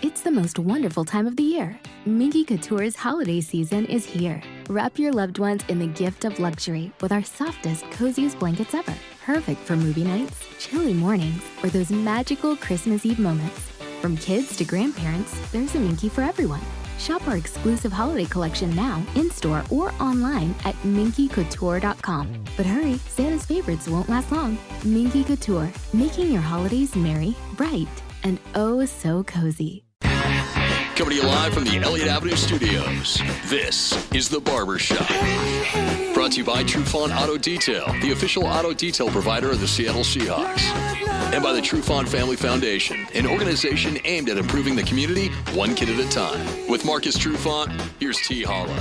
It's the most wonderful time of the year. Minky Couture's holiday season is here. Wrap your loved ones in the gift of luxury with our softest, coziest blankets ever. Perfect for movie nights, chilly mornings, or those magical Christmas Eve moments. From kids to grandparents, there's a Minky for everyone. Shop our exclusive holiday collection now, in-store or online at minkycouture.com. But hurry, Santa's favorites won't last long. Minky Couture, making your holidays merry, bright, and oh so cozy. Coming to you live from the Elliott Avenue Studios, this is The Barbershop. Brought to you by Trufant Auto Detail, the official auto detail provider of the Seattle Seahawks. And by the Trufant Family Foundation, an organization aimed at improving the community one kid at a time. With Marcus Trufant, here's T. Holla.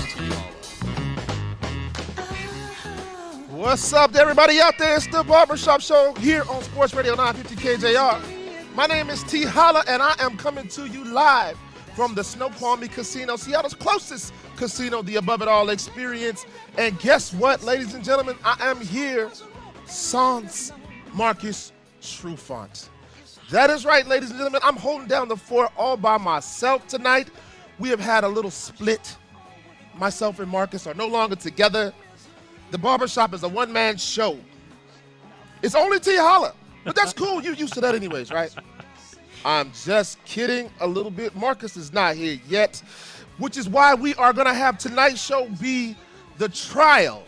What's up to everybody out there? It's The Barbershop Show here on Sports Radio 950 KJR. My name is T. Holla, and I am coming to you live from the Snoqualmie Casino, Seattle's closest casino, the Above It All experience. And guess what, ladies and gentlemen? I am here, sans Marcus Trufant. That is right, ladies and gentlemen. I'm holding down the fort all by myself tonight. We have had a little split. Myself and Marcus are no longer together. The Barbershop is a one-man show. It's only T. Holla, but that's cool. You're used to that anyways, right? I'm just kidding a little bit. Marcus is not here yet, which is why we are going to have tonight's show be the trial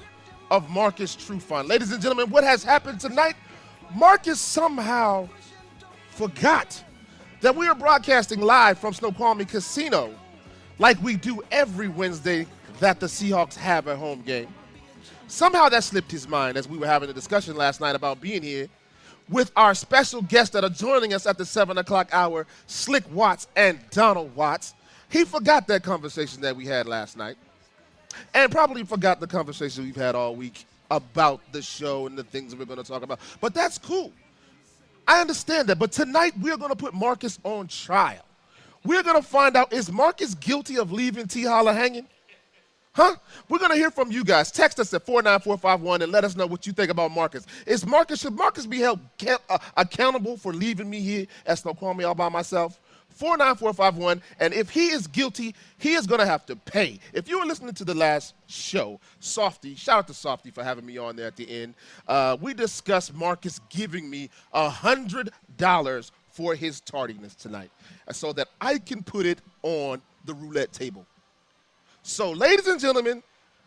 of Marcus Trufant. Ladies and gentlemen, what has happened tonight? Marcus somehow forgot that we are broadcasting live from Snoqualmie Casino like we do every Wednesday that the Seahawks have a home game. Somehow that slipped his mind as we were having a discussion last night about being here with our special guests that are joining us at the 7 o'clock hour, Slick Watts and Donald Watts. He forgot that conversation that we had last night and probably forgot the conversation we've had all week about the show and the things that we're going to talk about. But that's cool. I understand that. But tonight we're going to put Marcus on trial. We're going to find out, is Marcus guilty of leaving T. Holla hanging? Huh? We're going to hear from you guys. Text us at 49451 and let us know what you think about Marcus. Should Marcus be held accountable for leaving me here at Snoqualmie all by myself? 49451, and if he is guilty, he is going to have to pay. If you were listening to the last show, Softy, shout out to Softy for having me on there at the end, we discussed Marcus giving me $100 for his tardiness tonight so that I can put it on the roulette table. So, ladies and gentlemen,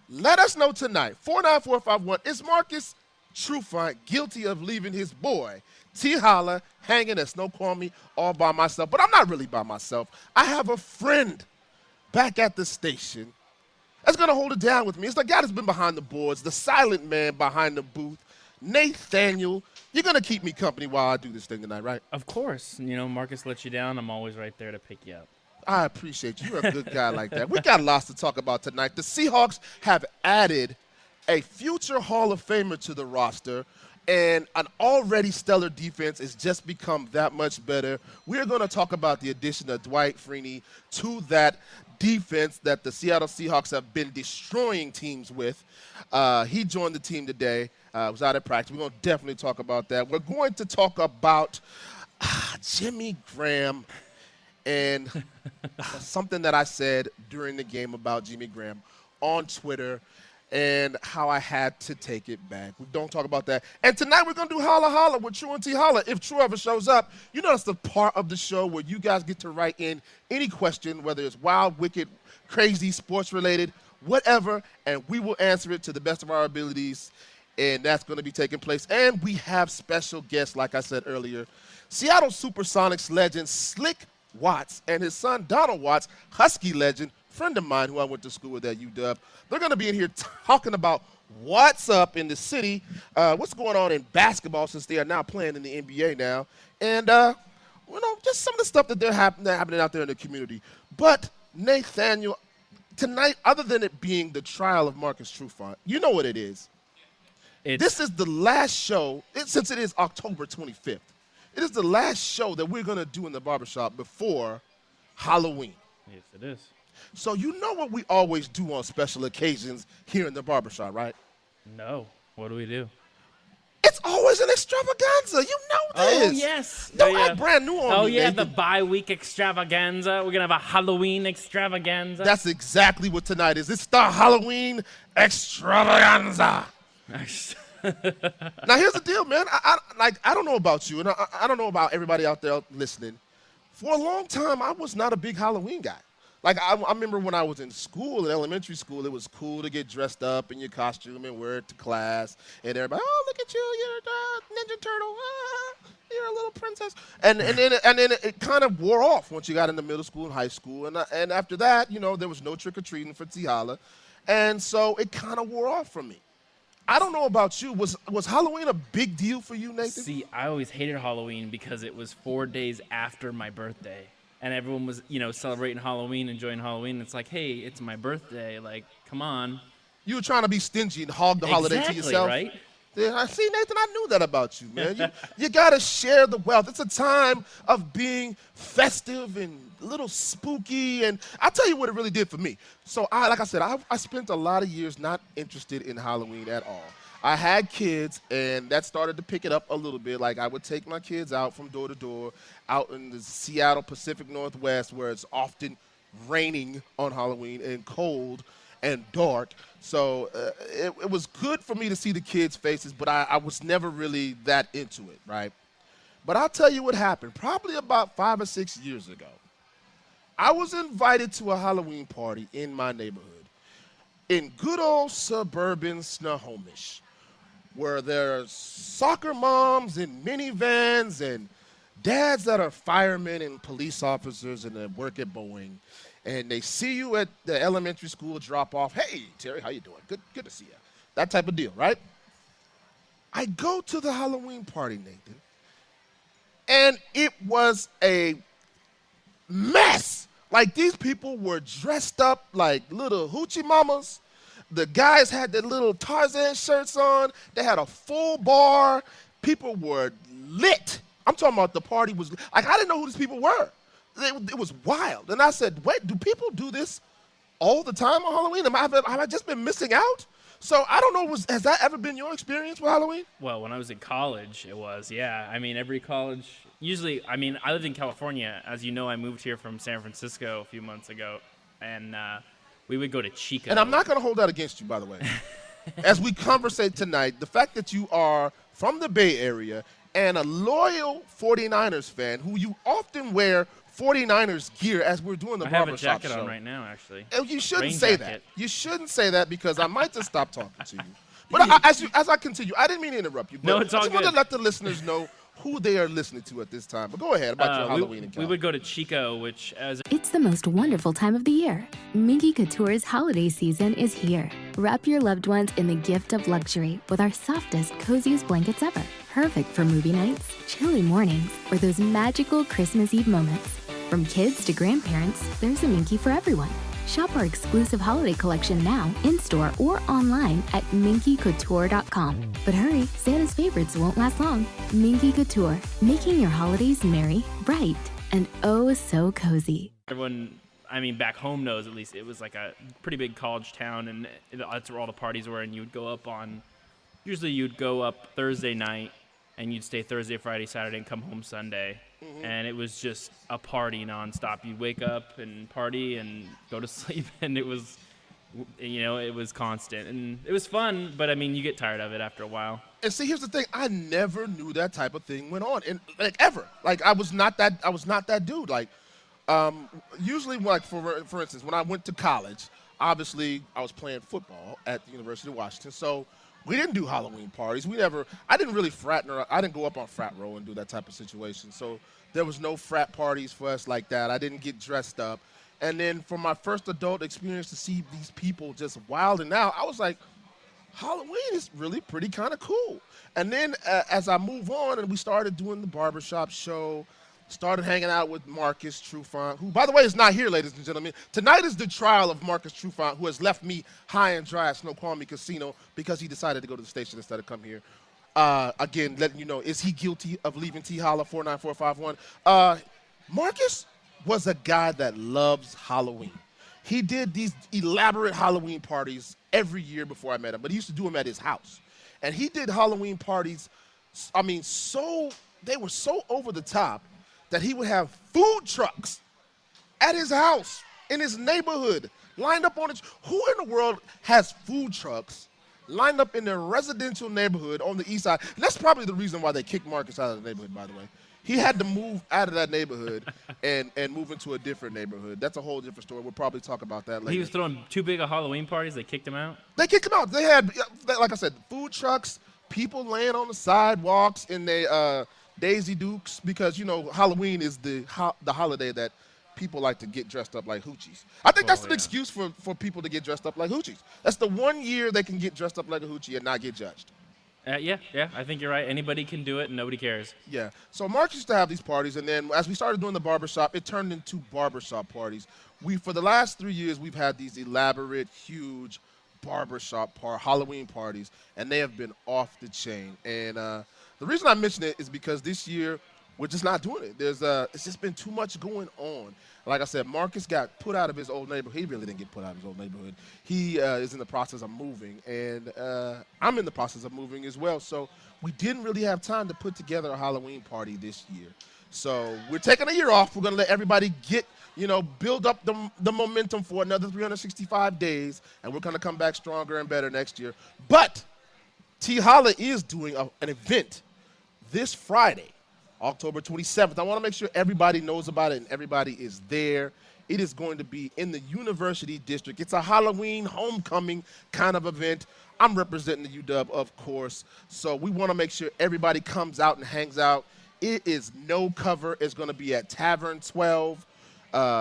let us know tonight, 49451, is Marcus Trufant guilty of leaving his boy, T. Holla, hanging at Snoqualmie all by myself? But I'm not really by myself. I have a friend back at the station that's going to hold it down with me. It's the guy that's been behind the boards, the silent man behind the booth, Nathaniel. You're going to keep me company while I do this thing tonight, right? Of course. You know, Marcus let you down. I'm always right there to pick you up. I appreciate you. You're a good guy like that. We got lots to talk about tonight. The Seahawks have added a future Hall of Famer to the roster, and an already stellar defense has just become that much better. We're going to talk about the addition of Dwight Freeney to that defense that the Seattle Seahawks have been destroying teams with. He joined the team today. Was out at practice. We're going to definitely talk about that. We're going to talk about Jimmy Graham and something that I said during the game about Jimmy Graham on Twitter and how I had to take it back. We don't talk about that. And tonight we're going to do Holla Holla with True and T. Holla. If True ever shows up, you know that's the part of the show where you guys get to write in any question, whether it's wild, wicked, crazy, sports-related, whatever, and we will answer it to the best of our abilities, and that's going to be taking place. And we have special guests, like I said earlier, Seattle Supersonics legend Slick Watts and his son Donald Watts, Husky legend, friend of mine who I went to school with at UW. They're going to be in here talking about what's up in the city, what's going on in basketball since they are now playing in the NBA now, and just some of the stuff that they're happening out there in the community. But Nathaniel, tonight, other than it being the trial of Marcus Trufant, you know what it is. This is the last show, since it is October 25th. It is the last show that we're going to do in the barbershop before Halloween. Yes, it is. So you know what we always do on special occasions here in the barbershop, right? No. What do we do? It's always an extravaganza. You know this. Oh, yes. Don't act brand new on me, the Nathan. bye-week extravaganza. We're going to have a Halloween extravaganza. That's exactly what tonight is. It's the Halloween extravaganza. Now, here's the deal, man. I don't know about you, and I don't know about everybody out there listening. For a long time, I was not a big Halloween guy. Like, I remember when I was in school, in elementary school, it was cool to get dressed up in your costume and wear it to class. And everybody, oh, look at you, you're a Ninja Turtle. You're a little princess. And then it kind of wore off once you got into middle school and high school. And after that, there was no trick-or-treating for Tihala. And so it kind of wore off from me. I don't know about you. Was Halloween a big deal for you, Nathan? See, I always hated Halloween because it was 4 days after my birthday. And everyone was, celebrating Halloween, enjoying Halloween. It's like, hey, it's my birthday. Like, come on. You were trying to be stingy and hog the holiday to yourself. Right? Yeah, I see, Nathan, I knew that about you, man. You got to share the wealth. It's a time of being festive and a little spooky. And I'll tell you what it really did for me. So, like I said, I spent a lot of years not interested in Halloween at all. I had kids, and that started to pick it up a little bit. Like, I would take my kids out from door to door, out in the Seattle Pacific Northwest, where it's often raining on Halloween and cold and dark. So it was good for me to see the kids' faces, but I was never really that into it, right? But I'll tell you what happened. Probably about 5 or 6 years ago, I was invited to a Halloween party in my neighborhood in good old suburban Snohomish, where there's soccer moms in minivans and dads that are firemen and police officers and they work at Boeing. And they see you at the elementary school drop-off. Hey, Terry, how you doing? Good to see you. That type of deal, right? I go to the Halloween party, Nathan, and it was a mess. Like, these people were dressed up like little hoochie mamas. The guys had their little Tarzan shirts on. They had a full bar. People were lit. I'm talking about the party was like, I didn't know who these people were. It was wild. And I said, wait, do people do this all the time on Halloween? Have I just been missing out? So I don't know, has that ever been your experience with Halloween? Well, when I was in college, it was, yeah. I mean, every college, usually, I lived in California. As you know, I moved here from San Francisco a few months ago, and we would go to Chico. And I'm not going to hold that against you, by the way. As we conversate tonight, the fact that you are from the Bay Area and a loyal 49ers fan who you often wear 49ers gear as we're doing the Barbershop show. I have a jacket on right now, actually. You shouldn't Rain say jacket. that. You shouldn't say that because I might just stop talking to you. But as I continue, I didn't mean to interrupt you. But No, it's all I just want to good. let the listeners know who they are listening to at this time. But go ahead about your Halloween encounter. We would go to Chico, which as It's the most wonderful time of the year. Minky Couture's holiday season is here. Wrap your loved ones in the gift of luxury with our softest, coziest blankets ever. Perfect for movie nights, chilly mornings, or those magical Christmas Eve moments. From kids to grandparents, there's a Minky for everyone. Shop our exclusive holiday collection now, in-store or online at minkycouture.com. But hurry, Santa's favorites won't last long. Minky Couture, making your holidays merry, bright, and oh so cozy. everyone, back home knows at least, it was like a pretty big college town, and that's where all the parties were, and you would go up usually you'd go up Thursday night, and you'd stay Thursday, Friday, Saturday, and come home Sunday. Mm-hmm. And it was just a party nonstop. You'd wake up and party and go to sleep, and it was, it was constant. And it was fun, but, you get tired of it after a while. And see, here's the thing. I never knew that type of thing went on, and ever. Like, I was not that dude. Like, usually, like, for instance, when I went to college, obviously, I was playing football at the University of Washington, so we didn't do Halloween parties. I didn't really I didn't go up on frat row and do that type of situation. So there was no frat parties for us like that. I didn't get dressed up. And then for my first adult experience to see these people just wilding out, I was like, Halloween is really pretty kind of cool. And then as I move on and we started doing the Barbershop show, started hanging out with Marcus Trufant, who, by the way, is not here, ladies and gentlemen. Tonight is the trial of Marcus Trufant, who has left me high and dry at Snoqualmie Casino because he decided to go to the station instead of come here. Again, letting you know, is he guilty of leaving T-Holla 49451? Marcus was a guy that loves Halloween. He did these elaborate Halloween parties every year before I met him, but he used to do them at his house. And he did Halloween parties, they were so over the top that he would have food trucks at his house, in his neighborhood, lined up on it. Who in the world has food trucks lined up in their residential neighborhood on the east side? And that's probably the reason why they kicked Marcus out of the neighborhood, by the way. He had to move out of that neighborhood and move into a different neighborhood. That's a whole different story. We'll probably talk about that later. He was throwing too big of Halloween parties. They kicked him out? They kicked him out. They had, like I said, food trucks, people laying on the sidewalks in their Daisy Dukes, because, Halloween is the holiday that people like to get dressed up like hoochies. I think that's an excuse for people to get dressed up like hoochies. That's the one year they can get dressed up like a hoochie and not get judged. Yeah, I think you're right. Anybody can do it, and nobody cares. Yeah. So Mark used to have these parties, and then as we started doing the barbershop, it turned into barbershop parties. For the last 3 years, we've had these elaborate, huge barbershop Halloween parties, and they have been off the chain. And the reason I mention it is because this year we're just not doing it. It's just been too much going on. Like I said, Marcus got put out of his old neighborhood. He really didn't get put out of his old neighborhood. He is in the process of moving, and I'm in the process of moving as well. So we didn't really have time to put together a Halloween party this year. So we're taking a year off. We're going to let everybody get, build up the momentum for another 365 days, and we're going to come back stronger and better next year. But T. Holla is doing an event this Friday, October 27th. I want to make sure everybody knows about it and everybody is there. It is going to be in the University District. It's a Halloween homecoming kind of event. I'm representing the UW, of course, so we want to make sure everybody comes out and hangs out. It is no cover. It's going to be at Tavern 12.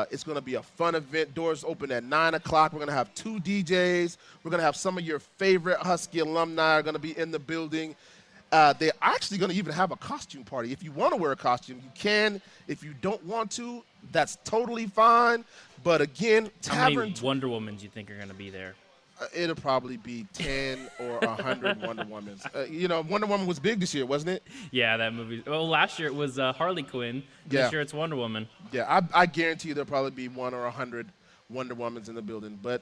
It's going to be a fun event. Doors open at 9 o'clock. We're going to have 2 DJs. We're going to have some of your favorite Husky alumni are going to be in the building. They're actually going to even have a costume party. If you want to wear a costume, you can. If you don't want to, that's totally fine. But again, How many Wonder Womans do you think are going to be there? It'll probably be 10 or 100 Wonder Womans. Wonder Woman was big this year, wasn't it? Yeah, that movie. Well, last year it was Harley Quinn. This year it's Wonder Woman. Yeah, I guarantee you there'll probably be 1 or 100 Wonder Womans in the building. But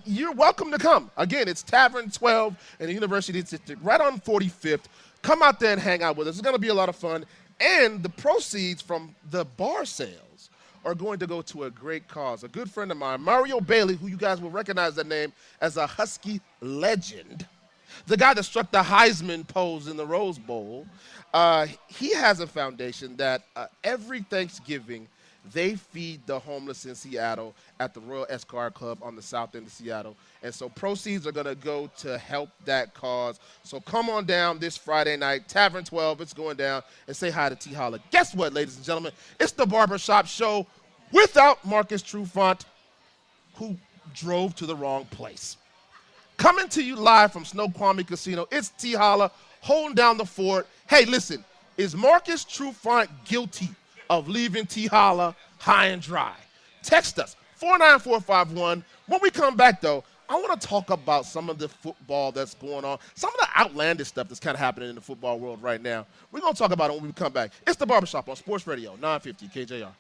you're welcome to come. Again, it's Tavern 12 in the University District, right on 45th. Come out there and hang out with us. It's going to be a lot of fun. And the proceeds from the bar sales are going to go to a great cause. A good friend of mine, Mario Bailey, who you guys will recognize that name as a Husky legend, the guy that struck the Heisman pose in the Rose Bowl, he has a foundation that every Thanksgiving they feed the homeless in Seattle at the Royal Esquire Club on the south end of Seattle. And so proceeds are going to go to help that cause. So come on down this Friday night, Tavern 12, it's going down, and say hi to T. Holla. Guess what, ladies and gentlemen? It's the Barbershop Show without Marcus Trufant, who drove to the wrong place. Coming to you live from Snoqualmie Casino, it's T. Holla holding down the fort. Hey, listen, is Marcus Trufant guilty of leaving T. Holla high and dry? Text us, 49451. When we come back, though, I want to talk about some of the football that's going on, some of the outlandish stuff that's kind of happening in the football world right now. We're going to talk about it when we come back. It's the Barbershop on Sports Radio 950 KJR.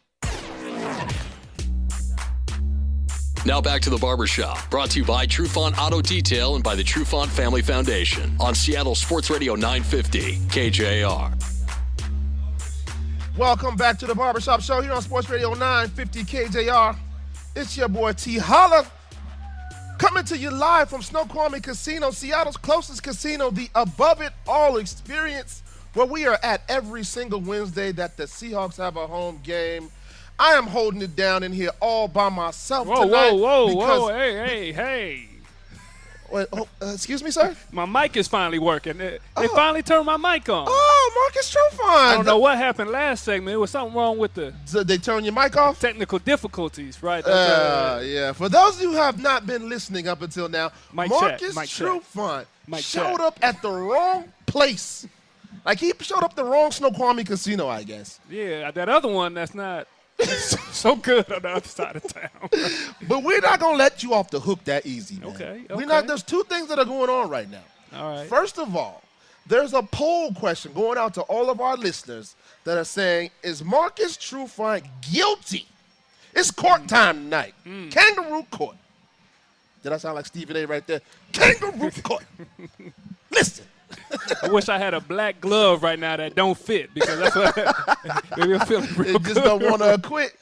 Now back to the Barbershop, brought to you by Trufant Auto Detail and by the Trufant Family Foundation on Seattle Sports Radio 950 KJR. Welcome back to the Barbershop Show here on Sports Radio 950 KJR. It's your boy T. Holla, coming to you live from Snoqualmie Casino, Seattle's closest casino, the Above It All experience, where we are at every single Wednesday that the Seahawks have a home game. I am holding it down in here all by myself tonight. Whoa, hey. Wait, excuse me, sir? My mic is finally working. They finally turned my mic on. Oh, Marcus Trufant. I don't know what happened last segment. There was something wrong with the Did they turn your mic off? technical difficulties, right? Yeah. For those who have not been listening up until now, Mic Marcus check. Trufant Mic showed check. up at the wrong place. Like, he showed up the wrong Snoqualmie Casino, I guess. Yeah, that other one that's not so good on the other side of town. But we're not going to let you off the hook that easy, man. Okay. There's 2 things that are going on right now. All right. First of all, there's a poll question going out to all of our listeners that are saying, is Marcus Trufant guilty? It's court time tonight. Kangaroo court. Did I sound like Stephen A. right there? Kangaroo court. Listen, I wish I had a black glove right now that don't fit because that's what maybe I'm feeling real They just good. don't want to acquit.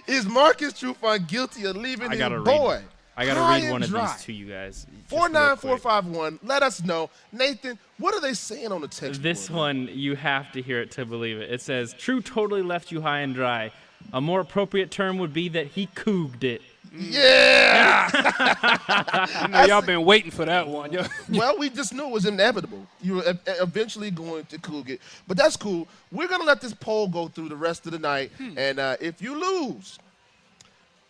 Is Marcus Trufant guilty of leaving his boy? I gotta high read one and of dry? these to you guys. just 49451. Let us know. Nathan, what are they saying on the text This board? one, you have to hear it to believe it. It says, True totally left you high and dry. A more appropriate term would be that he cooged it. Yeah. I know y'all been waiting for that one. Well, we just knew it was inevitable. You were eventually going to coog it. But that's cool. We're going to let this poll go through the rest of the night. And if you lose,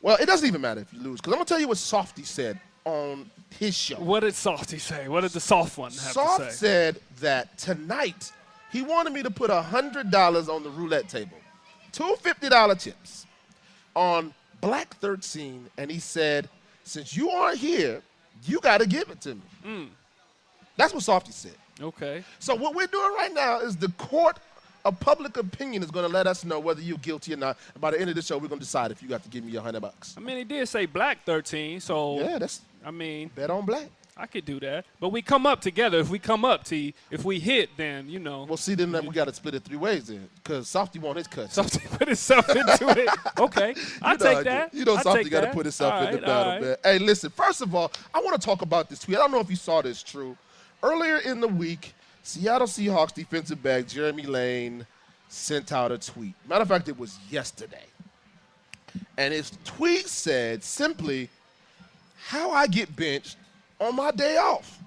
well, it doesn't even matter if you lose, because I'm going to tell you what Softy said on his show. What did Softy say? What did the soft one have Soft to say? said that tonight he wanted me to put $100 on the roulette table, two $50 chips on Black 13, and he said, since you aren't here, you got to give it to me. That's what Softy said. Okay. So what we're doing right now is the court of public opinion is going to let us know whether you're guilty or not. And by the end of the show, we're going to decide if you got to give me $100. I mean, he did say Black 13, so Yeah, that's I mean, bet on Black. I could do that. But we come up together. If we come up, T, if we hit, then, you know. Well, see, then we got to split it three ways then, because Softy want his cut. Softy put himself into it. Okay. I'll take that. You know, I'll Softy take got to that. put himself All in the right, battle, all right. man. Hey, listen, first of all, I want to talk about this tweet. I don't know if you saw this, True. Earlier in the week, Seattle Seahawks defensive back Jeremy Lane sent out a tweet. Matter of fact, it was yesterday. And his tweet said simply, how I get benched on my day off.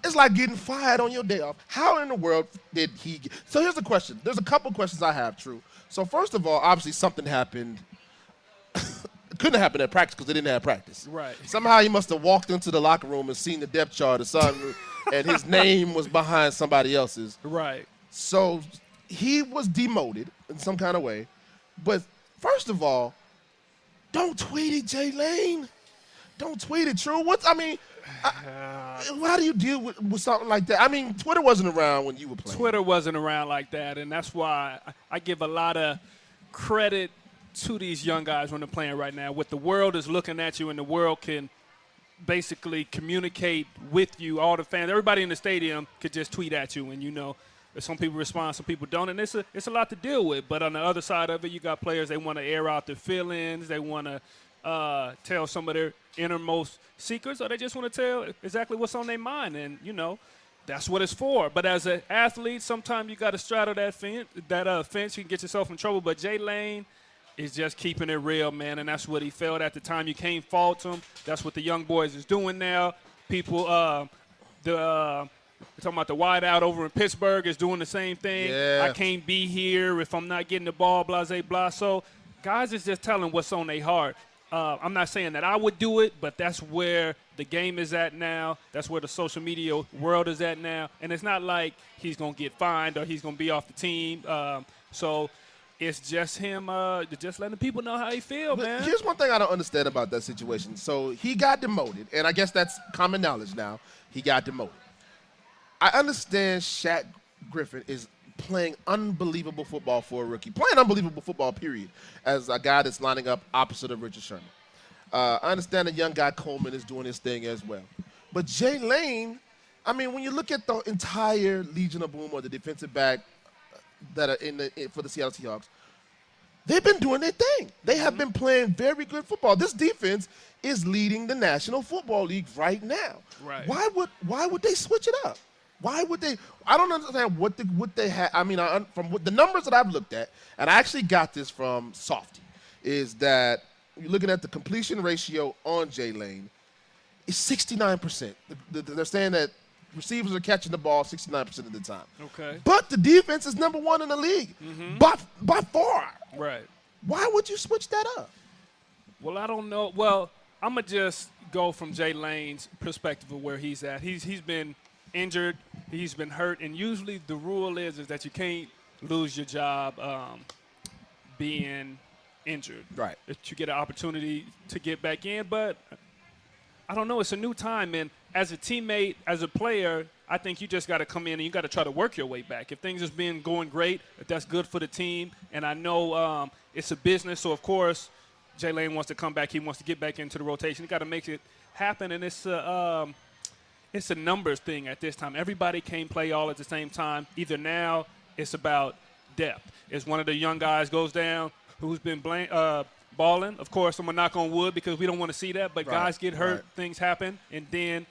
It's like getting fired on your day off. How in the world did he get? So here's the question. There's a couple questions I have, True. So first of all, obviously something happened. It couldn't happen at practice because they didn't have practice. Right. Somehow he must have walked into the locker room and seen the depth chart or something, and his name was behind somebody else's. Right. So he was demoted in some kind of way. But first of all, don't tweet it, Jay Lane. Don't tweet it, True. How do you deal with something like that? I mean, Twitter wasn't around when you were playing. Twitter wasn't around like that, and that's why I give a lot of credit to these young guys when they're playing right now. What the world is looking at you, and the world can basically communicate with you, all the fans, everybody in the stadium could just tweet at you, and you know, some people respond, some people don't, and it's a lot to deal with. But on the other side of it, you got players, they want to air out their feelings, they want to tell some of their innermost secrets, or they just want to tell exactly what's on their mind, and you know, that's what it's for. But as an athlete, sometimes you got to straddle that fence. You can get yourself in trouble. But Jay Lane is just keeping it real, man, and that's what he felt at the time. You can't fault him. That's what the young boys is doing now. People, we're talking about the wideout over in Pittsburgh is doing the same thing. Yeah. I can't be here if I'm not getting the ball, blah, blah, blah. So guys is just telling what's on their heart. I'm not saying that I would do it, but that's where the game is at now. That's where the social media world is at now. And it's not like he's going to get fined or he's going to be off the team. So it's just him just letting people know how he feels, man. Here's one thing I don't understand about that situation. So he got demoted, and I guess that's common knowledge now. He got demoted. I understand Shaq Griffin is playing unbelievable football for a rookie. Playing unbelievable football, period, as a guy that's lining up opposite of Richard Sherman. I understand the young guy Coleman is doing his thing as well. But Jay Lane, I mean, when you look at the entire Legion of Boom or the defensive back that are for the Seattle Seahawks, they've been doing their thing. They have been playing very good football. This defense is leading the National Football League right now. Right. Why would they switch it up? Why would they? I don't understand what they have. I mean, from the numbers that I've looked at, and I actually got this from Softy, is that you're looking at the completion ratio on Jay Lane, it's 69%. They're saying that receivers are catching the ball 69% of the time. Okay. But the defense is number one in the league by far. Right. Why would you switch that up? Well, I don't know. Well, I'm going to just go from Jay Lane's perspective of where he's at. He's been injured, he's been hurt, and usually the rule is that you can't lose your job being injured. Right. If you get an opportunity to get back in, but I don't know, it's a new time, and as a teammate, as a player, I think you just got to come in and you got to try to work your way back. If things have been going great, if that's good for the team, and I know it's a business, so of course Jay Lane wants to come back, he wants to get back into the rotation. You got to make it happen, and it's it's a numbers thing at this time. Everybody can't play all at the same time. Either now it's about depth. It's one of the young guys goes down who's been balling. Of course, I'm going to knock on wood because we don't want to see that. But guys get hurt, things happen, and then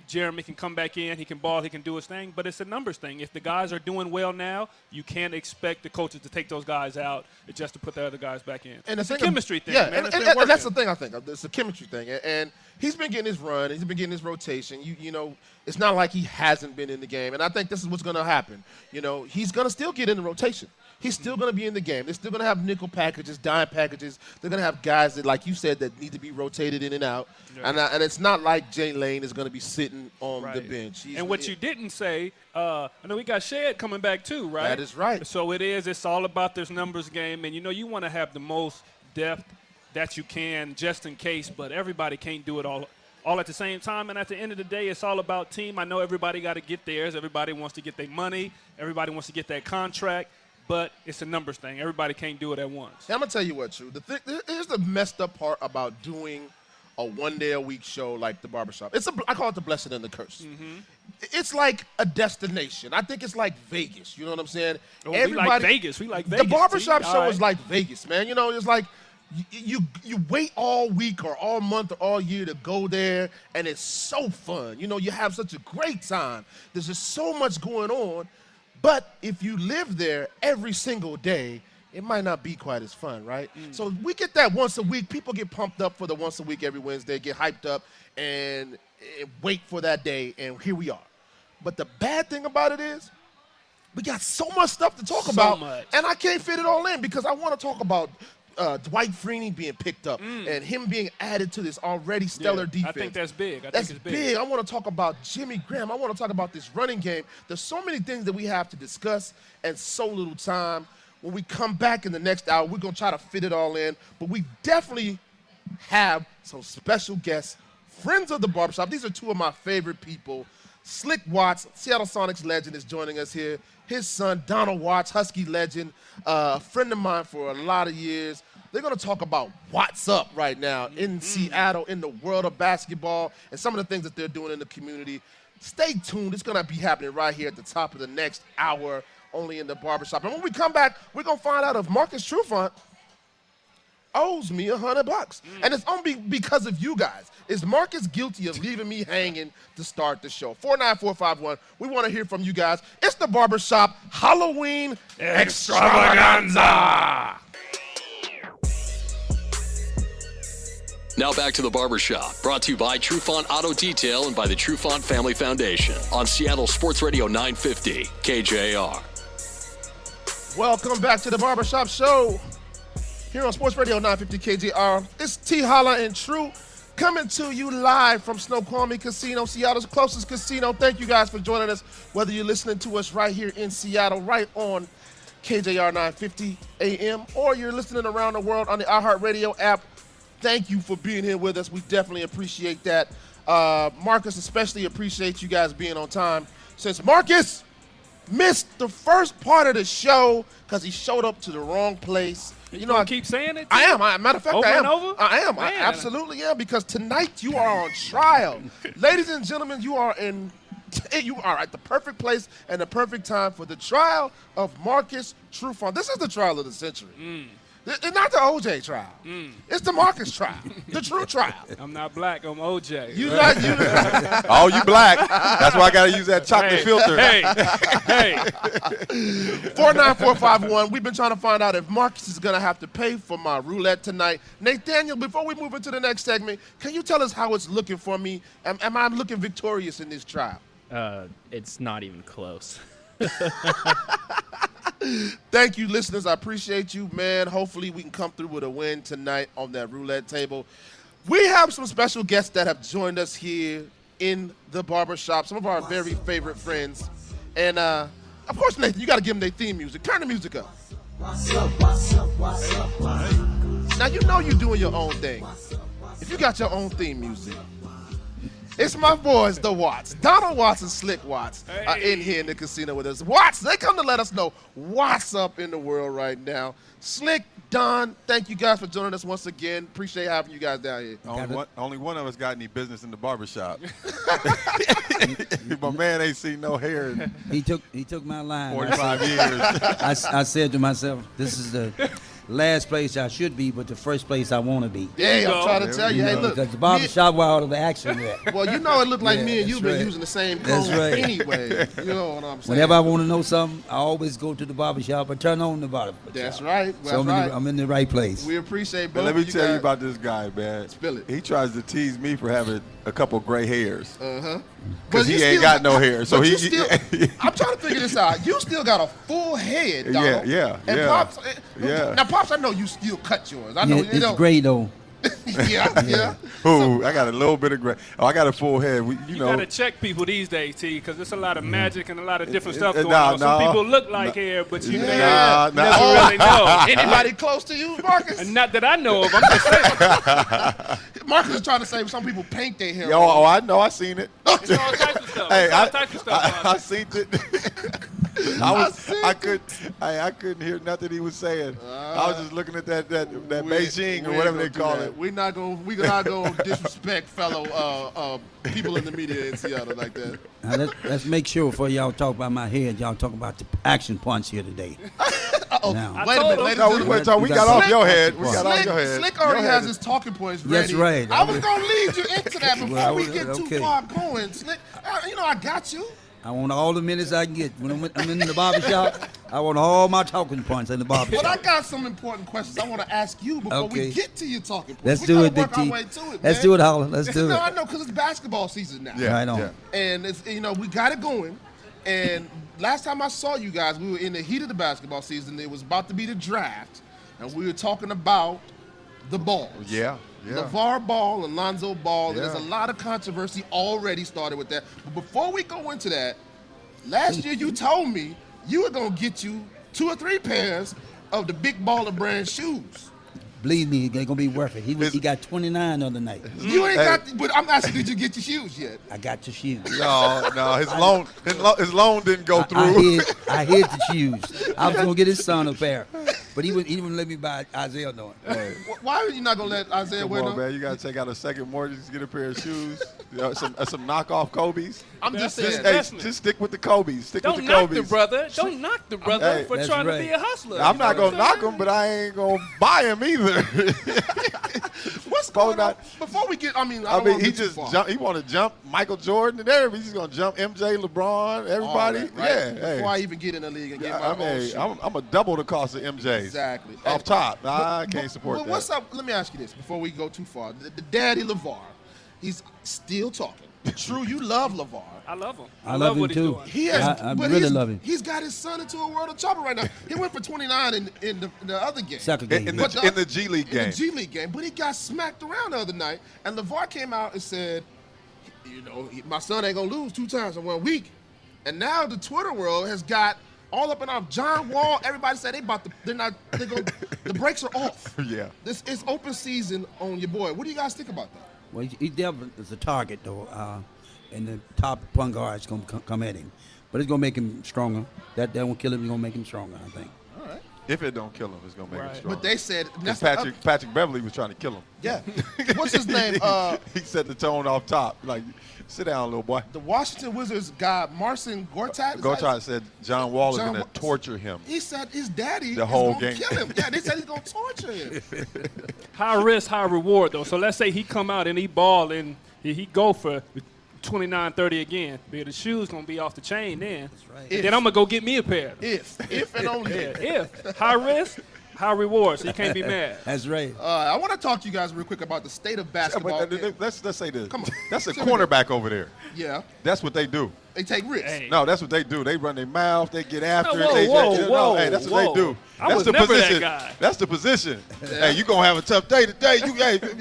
Jeremy can come back in. He can ball. He can do his thing. But it's a numbers thing. If the guys are doing well now, you can't expect the coaches to take those guys out just to put the other guys back in. And it's a chemistry thing, yeah, man. And that's the thing I think. It's a chemistry thing. And he's been getting his run. He's been getting his rotation. You know, it's not like he hasn't been in the game. And I think this is what's going to happen. You know, he's going to still get in the rotation. He's still going to be in the game. They're still going to have nickel packages, dime packages. They're going to have guys that, like you said, that need to be rotated in and out. Yeah. And it's not like Jay Lane is going to be sitting on the bench. And what you didn't say, I know we got Shed coming back too, right? That is right. So it's all about this numbers game. And, you want to have the most depth that you can just in case, but everybody can't do it all at the same time. And at the end of the day, it's all about team. I know everybody got to get theirs. Everybody wants to get their money. Everybody wants to get that contract. But it's a numbers thing. Everybody can't do it at once. Hey, I'm going to tell you what, True. Here's the messed up part about doing a one-day-a-week show like the Barbershop. I call it the blessing and the curse. Mm-hmm. It's like a destination. I think it's like Vegas. You know what I'm saying? Oh, we like Vegas. The Barbershop show is like Vegas, man. You know, it's like you wait all week or all month or all year to go there, and it's so fun. You know, you have such a great time. There's just so much going on. But if you live there every single day, it might not be quite as fun, right? So we get that once a week. People get pumped up for the once a week every Wednesday, get hyped up, and wait for that day, and here we are. But the bad thing about it is we got so much stuff to talk about, and I can't fit it all in because I want to talk about Dwight Freeney being picked up and him being added to this already stellar defense. I think that's big. That's big. I want to talk about Jimmy Graham. I want to talk about this running game. There's so many things that we have to discuss and so little time. When we come back in the next hour, we're going to try to fit it all in. But we definitely have some special guests, friends of the Barbershop. These are two of my favorite people. Slick Watts, Seattle Sonics legend, is joining us here. His son, Donald Watts, Husky legend, a friend of mine for a lot of years. They're going to talk about what's up right now in Seattle, in the world of basketball, and some of the things that they're doing in the community. Stay tuned. It's going to be happening right here at the top of the next hour, only in the Barbershop. And when we come back, we're going to find out if Marcus Trufant owes me $100. And it's only because of you guys. Is Marcus guilty of leaving me hanging to start the show? 49451. We want to hear from you guys. It's the Barbershop Halloween Extravaganza. Now back to the Barbershop, brought to you by Trufant Auto Detail and by the Trufant Family Foundation on Seattle Sports Radio 950 KJR. Welcome back to the Barbershop Show here on Sports Radio 950 KJR. It's T. Holla and True coming to you live from Snoqualmie Casino, Seattle's closest casino. Thank you guys for joining us, whether you're listening to us right here in Seattle, right on KJR 950 AM, or you're listening around the world on the iHeartRadio app. Thank you for being here with us. We definitely appreciate that. Marcus especially appreciates you guys being on time, since Marcus missed the first part of the show because he showed up to the wrong place. You know, I keep saying it. I am. Matter of fact, over I am. And over? I am. I absolutely am, because tonight you are on trial. Ladies and gentlemen, you are at the perfect place and the perfect time for the trial of Marcus Trufant. This is the trial of the century. It's not the OJ trial. It's the Marcus trial, the true trial. I'm not black. I'm OJ. You not. Oh, you black. That's why I got to use that chocolate filter. Hey. 49451. We've been trying to find out if Marcus is going to have to pay for my roulette tonight. Nathaniel, before we move into the next segment, can you tell us how it's looking for me? Am I looking victorious in this trial? It's not even close. Thank you, listeners. I appreciate you, man. Hopefully we can come through with a win tonight on that roulette table. We have some special guests that have joined us here in the Barbershop, some of our very favorite friends. And, of course, Nathan, you got to give them their theme music. Turn the music up. Now, you know you're doing your own thing. If you got your own theme music, it's my boys, the Watts. Donald Watts and Slick Watts are in here in the casino with us. Watts, they come to let us know what's up in the world right now. Slick, Don, thank you guys for joining us once again. Appreciate having you guys down here. Only one of us got any business in the barbershop. My man ain't seen no hair in He took my line. 45 years. I said to myself, this is the last place I should be, but the first place I want to be. Yeah, I'm trying to tell you. Hey, look. Because the barbershop where all of the action at. Well, you know it looked like me and you that's been right. using the same That's comb right. anyway. You know what I'm saying? Whenever I want to know something, I always go to the barbershop or turn on the barbershop. That's right. That's So right. I'm in the right place. We appreciate But both let me of tell you guys. about this guy, man. Spill it. He tries to tease me for having a couple gray hairs. Uh-huh. Because But he you ain't still got no hair. So but he. you still, I'm trying to figure this out. You still got a full head, Donald. Yeah. And Pops, Yeah. Now, Pops, I know you still cut yours. I know. Yeah, you it's know. great though. yeah. Ooh, I got a little bit of gray. Oh, I got a full head. You You know. gotta check people these days, T, because there's a lot of magic and a lot of different stuff Nah, going on. Some nah. people look like hair, but you Nah, never nah. really know. Anybody close to you, Marcus? And not that I know of. I'm just saying. Marcus is trying to say some people paint their hair. Oh, I know. I seen it. It's all types of stuff. Hey, It's all types of stuff. I seen it. I couldn't hear nothing he was saying. I was just looking at that Beijing or whatever they call it. We're not gonna disrespect fellow people in the media in Seattle like that. Now let's make sure before y'all talk about my head, y'all talk about the action punch here today. Uh-oh. Now. Wait a minute, ladies No, and we gentlemen. went talk. We You got got off your head. Slick- We got off your head. Slick already Your has head his talking points That's ready. right. I was gonna lead you into that before Well, we get too okay. far going. Slick, I got you. I want all the minutes I can get. When I'm in the barbershop, I want all my talking points in the But I barbershop. got some important questions I want to ask you before we Okay. get to your talking points. Let's We do gotta it, Big work our T. way to it, Let's man. do it, Holler. Let's do No, I it. know, because it's basketball season now. Yeah, Right on. yeah. And it's we got it going. And last time I saw you guys, we were in the heat of the basketball season. It was about to be the draft, and we were talking about the balls. Yeah. LeVar Ball and Lonzo Ball. And Yeah. there's a lot of controversy already started with that. But before we go into that, last year you told me you were gonna get you 2 or 3 pairs of the Big Baller brand shoes. Believe me, they're gonna be worth it. He got 29 the other night. You ain't Hey. got, but I'm asking, did you get your shoes yet? I got your shoes. No, his loan didn't go I through. hid the shoes. I was gonna get his son a pair, but he wouldn't let me buy Isaiah no. Why are you not gonna let Isaiah Come wear on, them? man. You got to take out a second mortgage to get a pair of shoes. Some knockoff Kobe's. I'm just That's saying. it. Hey, Investment. just stick with the Kobe's. Stick Don't with the knock Kobe's. the brother. Don't knock the brother Hey, for that's trying right. to be a hustler. I'm You not know going to what I'm knock him, but I ain't going to buy him either. What's going on? Before we get, I don't I wanna mean, he get too just far. jump. He want to jump Michael Jordan and everybody. He's going to jump MJ, LeBron, All everybody. that, right? Yeah. Before Hey. I even get in the league and get my I own mean, shoe. I'm a double the cost of MJ's. Exactly. Off top. I can't But support that. what's up? Let me ask you this before we go too far. The daddy LeVar, he's still talking. True, you love LeVar. I love him. I love him what he's too. doing. He has, I but really he's- love him. He's got his son into a world of trouble right now. He went for 29 in the other game. Second game. In But the G League in game. the G League game, but he got smacked around the other night, and LeVar came out and said, my son ain't gonna lose 2 times in 1 week. And now the Twitter world has got all up and off. John Wall, everybody said the brakes are off. Yeah. This is open season on your boy. What do you guys think about that? Well, he definitely is a target though, and the top point guard is gonna come at him, but it's gonna make him stronger. That won't kill him. It's gonna make him stronger, I think. All right. If it don't kill him, it's going to make him Right. strong. But they said that's Patrick Beverly was trying to kill him. yeah. What's his name? He set the tone off top. Like, sit down, little boy. The Washington Wizards guy, Marcin Gortat. Gortat said John Wall is John going Wall- to torture him. He said his daddy The is whole gonna game. kill him. Yeah, they said he's gonna torture him. High risk, high reward, though. So let's say he come out and he ball and he go for 29, 30 again. But the shoe's going to be off the chain then. That's right. Then I'm going to go get me a pair. If and only if. If. High risk, high reward, so you can't be mad. That's right. I want to talk to you guys real quick about the state of Yeah, basketball. but let's say this. Come on. That's a Say what cornerback over there. Yeah, That's what they do. they take risks. Hey. No, that's what they do. They run their mouth. They get after Whoa, it. They, whoa, you know, whoa, hey, that's what whoa. they do. I That's was the never that position. guy. That's the position. Hey, you gonna have a tough day today.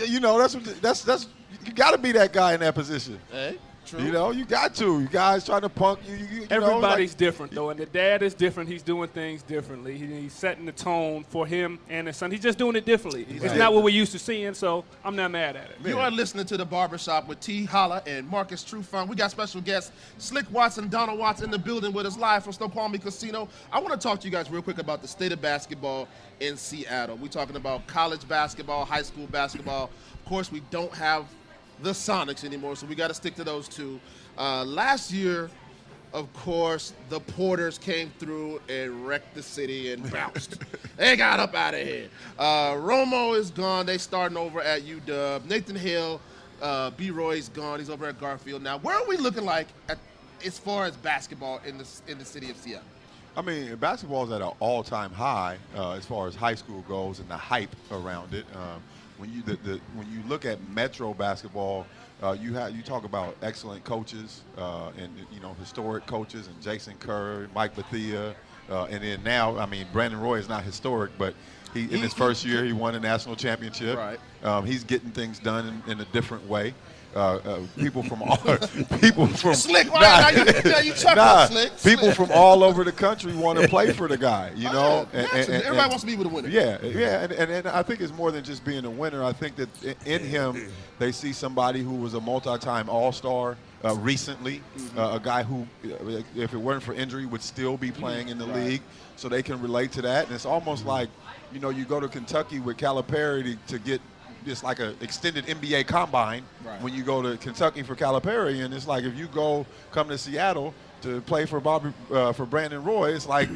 You know that's you got to be that guy in that position. Hey, true. You know, you got to. You guys trying to punk you. You know, Everybody's like- different, though, and the dad is different. He's doing things differently. He's setting the tone for him and his son. He's just doing it differently. It's not what we're used to seeing, so I'm not mad at it. You are listening to the Barbershop with T. Holla and Marcus Trufant. We got special guests Slick Watson, Donald Watts in the building with us live from Snoqualmie Casino. I want to talk to you guys real quick about the state of basketball in Seattle. We're talking about college basketball, high school basketball. Of course, we don't have the Sonics anymore, so we got to stick to those two. Last year, of course, the Porters came through and wrecked the city and bounced. They got up out of here. Romo is gone. They starting over at UW. Nathan Hill, B-Roy's gone. He's over at Garfield now. Where are we looking like as far as basketball in the city of Seattle? I mean, basketball is at an all-time high as far as high school goes and the hype around it. When you look at Metro basketball, you talk about excellent coaches and historic coaches, and Jason Kerr, Mike Bethea, and then now, I mean, Brandon Roy is not historic, but in his first year he won a national championship. Right. He's getting things done in a different way. People from Slick, right? You chuckle, Slick. People from all over the country want to play for the guy, you know. And everybody wants to be with a winner. Yeah, and I think it's more than just being a winner. I think that in him they see somebody who was a multi-time All-Star recently, a guy who, if it weren't for injury, would still be playing in the league. So they can relate to that, and it's almost like, you go to Kentucky with Calipari to get. It's like an extended NBA combine when you go to Kentucky for Calipari, and it's like if you come to Seattle to play for Brandon Roy, it's like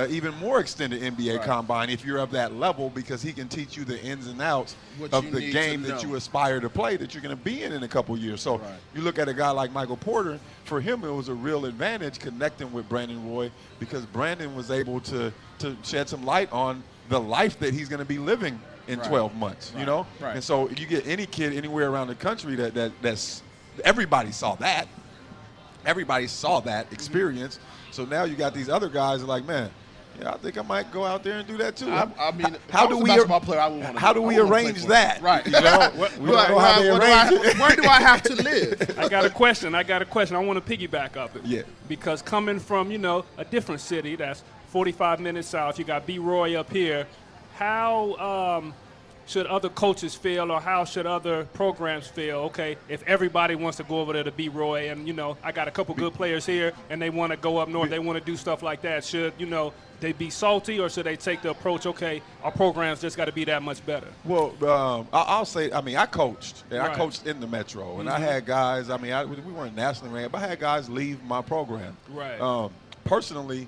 even more extended NBA combine if you're of that level, because he can teach you the ins and outs of the game that you aspire to play, that you're going to be in a couple years. So you look at a guy like Michael Porter, for him it was a real advantage connecting with Brandon Roy, because Brandon was able to shed some light on the life that he's going to be living in 12 months, you know? Right. And so you get any kid anywhere around the country that's everybody saw that. Everybody saw that experience. So now you got these other guys that are like, man, I think I might go out there and do that too. I mean, how do we arrange that? Right. You know? We don't know how they arrange it. Where do I have to live? I got a question. I want to piggyback up it. Yeah. Because coming from, a different city that's 45 minutes south, you got B-Roy up here. How should other coaches feel, or how should other programs feel, okay, if everybody wants to go over there to B-Roy and, I got a couple good players here and they want to go up north, they want to do stuff like that. Should, they be salty, or should they take the approach, okay, our programs just got to be that much better? Well, I'll say, I coached. And I coached in the Metro. And I had guys, we weren't nationally ranked, but I had guys leave my program. Right. Personally,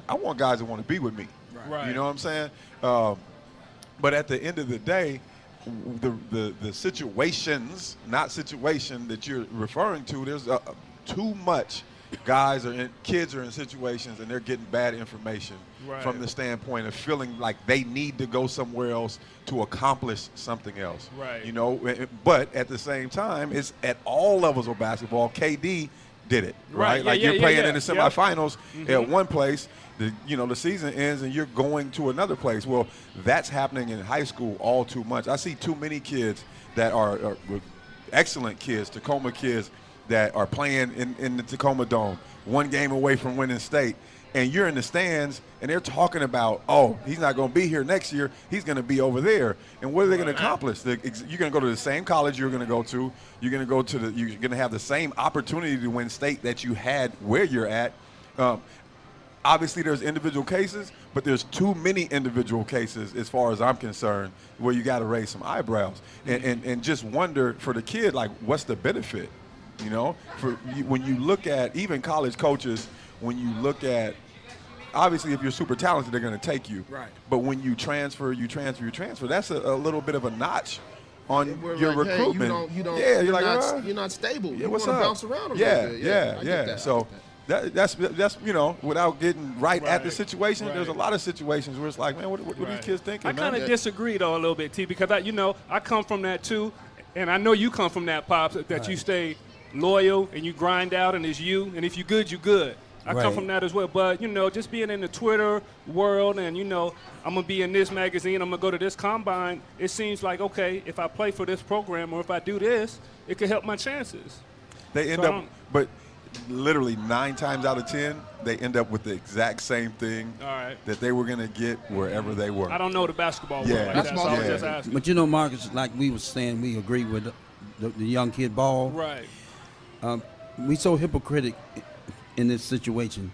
I want guys that want to be with me. Right. You know what I'm saying? But at the end of the day, the situations, not situation that you're referring to, there's too much kids are in situations and they're getting bad information from the standpoint of feeling like they need to go somewhere else to accomplish something else. Right. But at the same time, it's at all levels of basketball. KD did it, right? Yeah, you're playing in the Yep. semifinals at one place. The season ends and you're going to another place. Well, that's happening in high school all too much. I see too many kids that are excellent kids, Tacoma kids, that are playing in the Tacoma Dome, one game away from winning state. And you're in the stands and they're talking about, he's not going to be here next year. He's going to be over there. And what are they going to accomplish? You're going to go to the same college you're going to go to. You're going to you're going to have the same opportunity to win state that you had where you're at. Obviously, there's individual cases, but there's too many individual cases, as far as I'm concerned, where you got to raise some eyebrows and just wonder for the kid, like, what's the benefit? When you look at even college coaches, when you look at, obviously, if you're super talented, they're going to take you. Right. But when you transfer, that's a little bit of a notch on your recruitment. Hey, you're not stable. Yeah, you want to bounce around a little bit. Yeah. So. That's without getting right at the situation. There's a lot of situations where it's like, man, what are these kids thinking? I kind of disagree though a little bit, T, because I come from that too, and I know you come from that, Pops, that you stay loyal and you grind out and it's you, and if you good, you good. I come from that as well, but just being in the Twitter world and I'm gonna be in this magazine, I'm gonna go to this combine. It seems like, okay, if I play for this program or if I do this, it could help my chances. They end up, but literally 9 times out of 10, they end up with the exact same thing that they were going to get wherever they were. I don't know the basketball world like that, so I was just asking. But Marcus, like we were saying, we agree with the young kid ball. Right. We so hypocritic in this situation.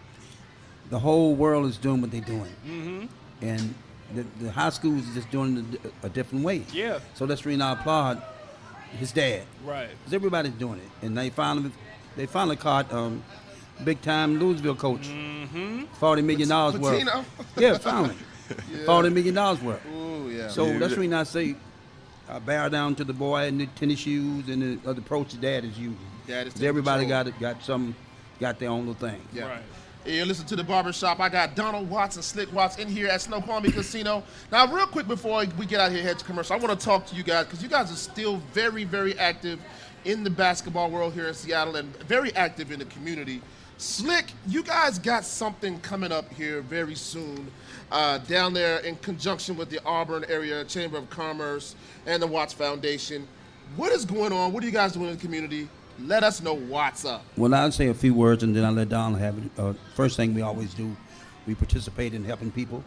The whole world is doing what they're doing. Mm-hmm. And the high school is just doing it a different way. Yeah. So that's the reason I applaud his dad. Right. 'Cause everybody's doing it, and they finally caught big time Louisville coach. $40 million worth. Patino? Yeah, finally. $40 million worth. Ooh, yeah. So that's the reason I say I bow down to the boy in the tennis shoes and the other approach his dad is using. Dad is 'Cause everybody control. got their own little thing. Yeah. Right. Hey, you listen to the Barbershop. I got Donald Watts and Slick Watts in here at Snoqualmie Casino. Now, real quick before we get out here, head to commercial, I want to talk to you guys because you guys are still very, very active in the basketball world here in Seattle and very active in the community. Slick, you guys got something coming up here very soon down there in conjunction with the Auburn Area Chamber of Commerce and the Watts Foundation. What is going on? What are you guys doing in the community? Let us know what's up. Well, I'll say a few words and then I'll let Donald have it. First thing we always do, we participate in helping people,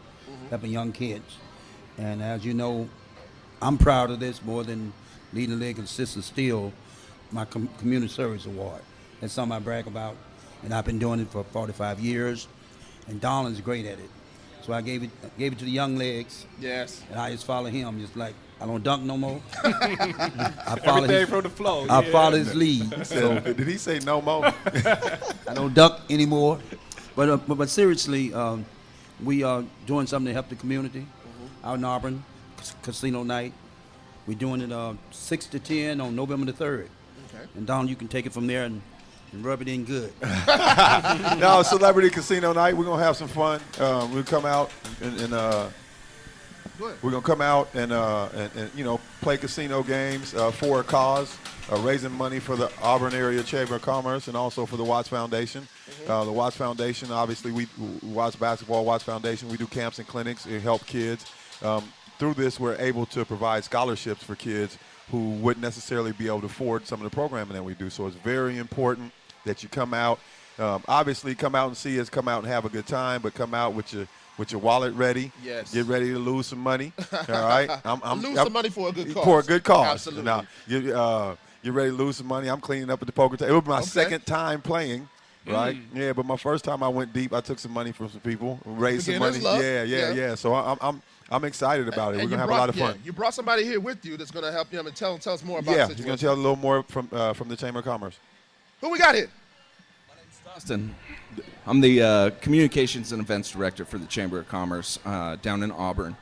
helping young kids. And as you know, I'm proud of this more than leading the league and Sister Steele, my community service award. That's something I brag about. And I've been doing it for 45 years. And Donald's great at it. So I gave it to the young legs. Yes. And I just follow him, just like I don't dunk no more. I follow Everything from the flow. I follow his lead. So Did he say no more? I don't duck anymore. But seriously, we are doing something to help the community out in Auburn, casino night. We're doing it 6 to 10 on November the 3rd. Okay. And Don, you can take it from there and rub it in good. No, Celebrity Casino Night. We're gonna have some fun. We'll come out and we're gonna come out and play casino games for a cause, raising money for the Auburn Area Chamber of Commerce and also for the Watts Foundation. The Watts Foundation, obviously, we Watts Basketball, Watts Foundation. We do camps and clinics and help kids. Through this, we're able to provide scholarships for kids who wouldn't necessarily be able to afford some of the programming that we do. So it's very important that you come out. Obviously, come out and see us. Come out and have a good time, but come out with your wallet ready. Yes. Get ready to lose some money. All right. Lose some money for a good cause. For a good cause. Absolutely. Now, you're ready to lose some money. I'm cleaning up at the poker table. It was my second time playing. Right? Yeah, but my first time I went deep. I took some money from some people, raised some money. Love. Yeah. So I'm excited about it. We're gonna have a lot of fun. You brought somebody here with you that's gonna help you and tell us more about the Yeah, situation. he's gonna tell a little more from the Chamber of Commerce. Who we got here? Austin. I'm the Communications and Events Director for the Chamber of Commerce down in Auburn.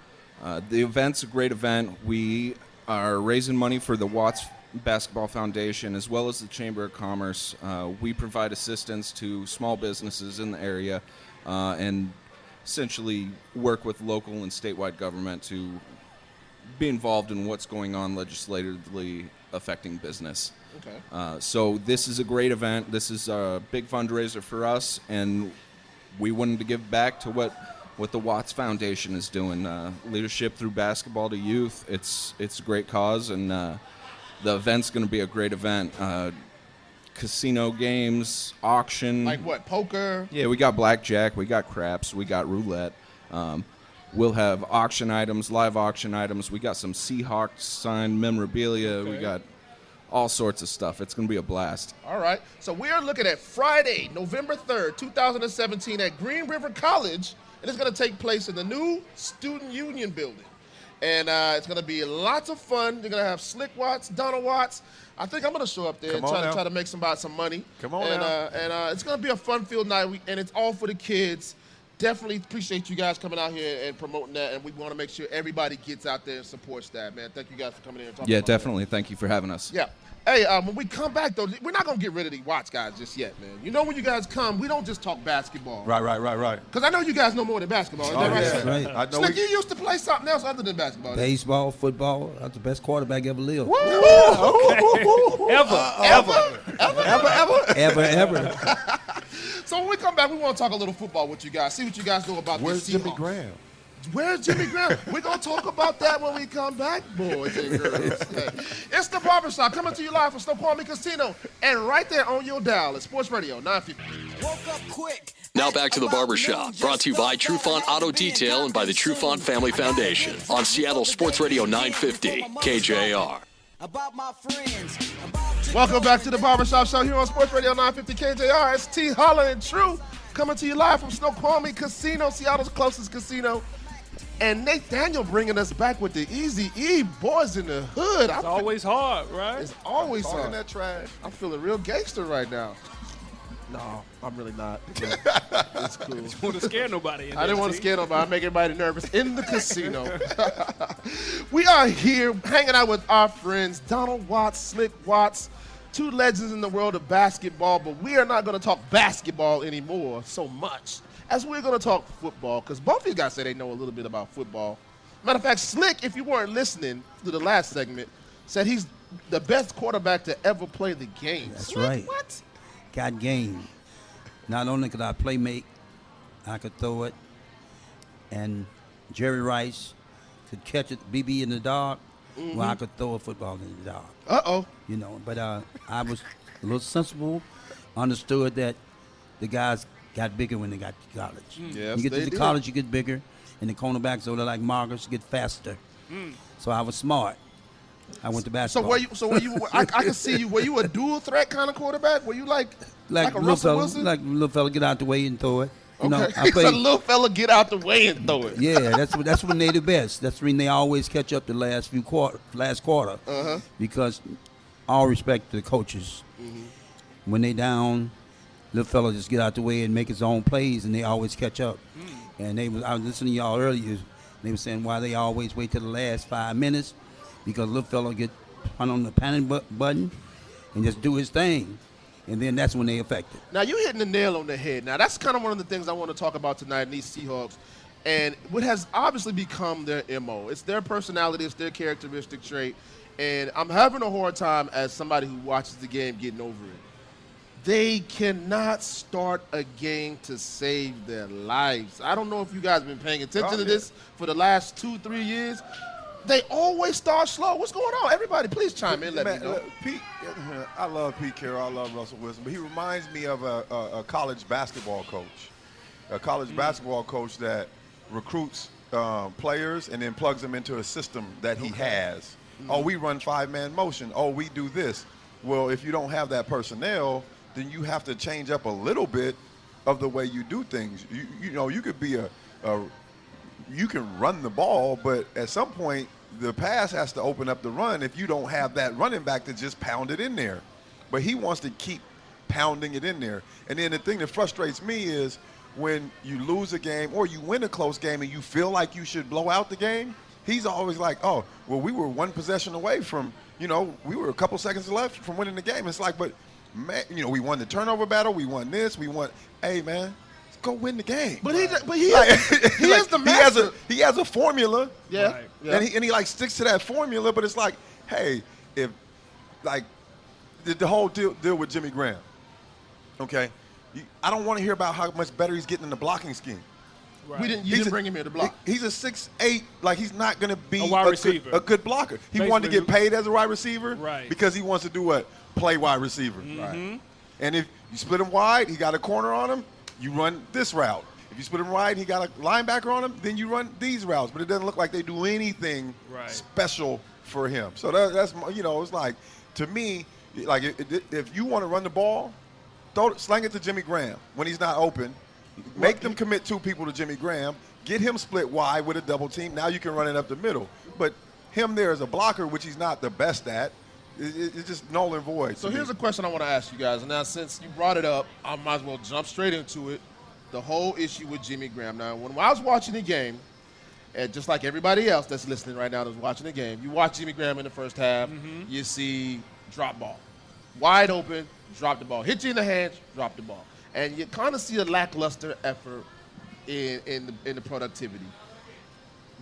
The event's a great event. We are raising money for the Watts Basketball Foundation as well as the Chamber of Commerce. We provide assistance to small businesses in the area and essentially work with local and statewide government to be involved in what's going on legislatively affecting business. Okay. So this is a great event. This is a big fundraiser for us, and we wanted to give back to what the Watts Foundation is doing. Leadership through basketball to youth. It's a great cause, and the event's going to be a great event. Casino games, auction. Like what? Poker? Yeah, we got blackjack, we got craps, we got roulette. We'll have auction items, live auction items. We got some Seahawks signed memorabilia. Okay. We got all sorts of stuff. It's going to be a blast. All right. So we are looking at Friday, November 3rd, 2017 at Green River College, and it's going to take place in the new Student Union building. And it's going to be lots of fun. You're going to have Slick Watts, Donald Watts. I think I'm going to show up there and try to make some money. Come on and, now. And it's going to be a fun-filled night, and it's all for the kids. Definitely appreciate you guys coming out here and promoting that, and we want to make sure everybody gets out there and supports that, man. Thank you guys for coming in and talking Yeah, about definitely. Thank you for having us. that. Yeah. Hey, when we come back, though, we're not going to get rid of the Watts guys just yet, man. You know when you guys come, we don't just talk basketball. Right. Because I know you guys know more than basketball. Is that right, yeah. Slick? Right. I know Slick, you used to play something else other than basketball. Baseball, football, that's the best quarterback ever lived. Ever. So when we come back, we want to talk a little football with you guys. See what you guys know about Where's the Jimmy Seahawks. Graham? Where's Jimmy Graham? We're going to talk about that when we come back, boys and girls. Hey, it's the Barbershop coming to you live from Snoqualmie Casino and right there on your dial at Sports Radio 950. Now back to the Barbershop, brought to you by Trufant Auto Detail and by the Trufant Family Foundation on Seattle Sports Radio 950 KJR. Welcome back to the Barbershop Show here on Sports Radio 950 KJR. It's T. Holla and True coming to you live from Snoqualmie Casino, Seattle's closest casino. And Nate Daniel bringing us back with the Easy E Boys in the Hood. It's always hard, right? It's always Talking hard. that trash. I'm feeling real gangster right now. No, I'm really not. It's cool. You want to scare nobody. I didn't want to scare nobody. I make everybody nervous in the casino. We are here hanging out with our friends Donald Watts, Slick Watts, two legends in the world of basketball, but we are not going to talk basketball anymore so much as we're going to talk football, because both of you guys say they know a little bit about football. Matter of fact, Slick, if you weren't listening to the last segment, said he's the best quarterback to ever play the game. That's Slick, right. What? Got game. Not only could I play make, I could throw it, and Jerry Rice could catch it, BB in the dark, well, I could throw a football in the dark. Uh-oh. You know, but I was a little sensible, understood that the guys got bigger when they got to college. Yes, you get they to the did. college, you get bigger, and the cornerbacks are like markers, get faster. So I was smart. I went to basketball. Were you? I can see you. Were you a dual threat kind of quarterback? Were you like a Russell Wilson? Like little fella, get out the way and throw it. You know, Okay. I So played. little fella, get out the way and throw it. Yeah, that's when they the best. That's when they always catch up the last quarter. Because all respect to the coaches. When they down, little fella just get out the way and make his own plays, and they always catch up. And I was listening to y'all earlier. They were saying why they always wait till the last 5 minutes, because little fella get on the panic button and just do his thing, and then that's when they affect it. Now you're hitting the nail on the head. Now that's kind of one of the things I want to talk about tonight in these Seahawks, and what has obviously become their MO. It's their personality, it's their characteristic trait, and I'm having a hard time as somebody who watches the game getting over it. They cannot start a game to save their lives. I don't know if you guys have been paying attention to this for the last 2-3 years. They always start slow. What's going on? Everybody, please chime in. Let me know. Pete, I love Pete Carroll. I love Russell Wilson, but he reminds me of a college basketball coach. A college basketball coach that recruits players and then plugs them into a system that he has. Oh, we run 5-man motion. Oh, we do this. Well, if you don't have that personnel, then you have to change up a little bit of the way you do things. You know, you could be you can run the ball, but at some point the pass has to open up the run if you don't have that running back to just pound it in there. But he wants to keep pounding it in there. And then the thing that frustrates me is when you lose a game or you win a close game and you feel like you should blow out the game, he's always like, oh, well, we were one possession away from, we were a couple seconds left from winning the game. It's like, but, man, we won the turnover battle. We won this. Hey, man. Go win the game. But he is the master. He has a formula. Yeah. Right. Yeah. And he like sticks to that formula, but it's like, hey, if like the whole deal with Jimmy Graham, okay, I don't want to hear about how much better he's getting in the blocking scheme. Right. You didn't bring him here to block. He's a 6'8", like he's not going to be A wide receiver. a good blocker. He wanted to get paid as a wide receiver, Right. Because he wants to do what? Play wide receiver. Right. And if you split him wide, he got a corner on him. You run this route. If you split him right, he got a linebacker on him, then you run these routes. But it doesn't look like they do anything special for him. So that's it's like, to me, like if you want to run the ball, slang it to Jimmy Graham when he's not open. Make them commit 2 people to Jimmy Graham. Get him split wide with a double team. Now you can run it up the middle. But him there as a blocker, which he's not the best at, it's just null and void. So here's a question I want to ask you guys. And now since you brought it up, I might as well jump straight into it. The whole issue with Jimmy Graham. Now, when I was watching the game, and just like everybody else that's listening right now that's watching the game, you watch Jimmy Graham in the first half, you see drop ball. Wide open, drop the ball. Hit you in the hands, drop the ball. And you kind of see a lackluster effort in the productivity.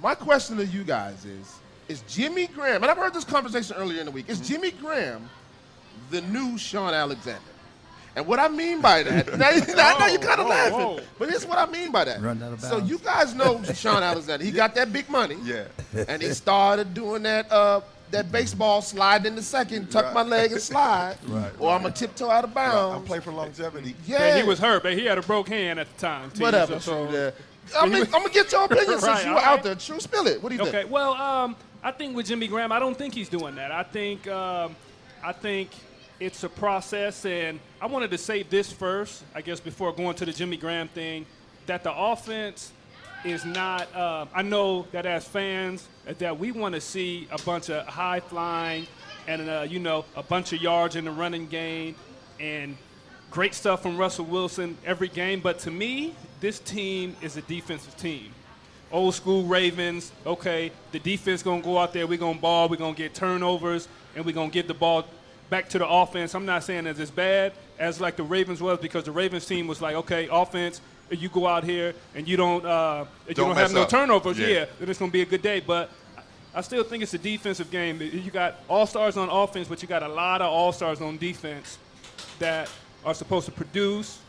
My question to you guys is Jimmy Graham, and I've heard this conversation earlier in the week, is Jimmy Graham the new Sean Alexander? And what I mean by that, now I know you're kind of laughing, but here's what I mean by that. Run out of So bounds. you guys know Sean Alexander. He got that big money. Yeah. And he started doing that baseball slide in the second, tuck my leg and slide, or I'm going to tiptoe out of bounds. I'm playing for longevity. Yeah. He was hurt, but he had a broke hand at the time. Too, Whatever. so- True, yeah. I'm going to get your opinion since Right, you were all out right. there. True, spill it. What do you Okay, think? well, I think with Jimmy Graham, I don't think he's doing that. I think it's a process, and I wanted to say this first, I guess, before going to the Jimmy Graham thing, that the offense is not. I know that as fans, that we want to see a bunch of high flying and a bunch of yards in the running game and great stuff from Russell Wilson every game. But to me, this team is a defensive team. Old school Ravens. Okay, the defense gonna go out there. We're gonna ball. We're gonna get turnovers, and we're gonna get the ball back to the offense. I'm not saying that it's bad as like the Ravens was, because the Ravens team was like, okay, offense, you go out here and you don't have no turnovers, then it's going to be a good day. But I still think it's a defensive game. You got all-stars on offense, but you got a lot of all-stars on defense that are supposed to produce,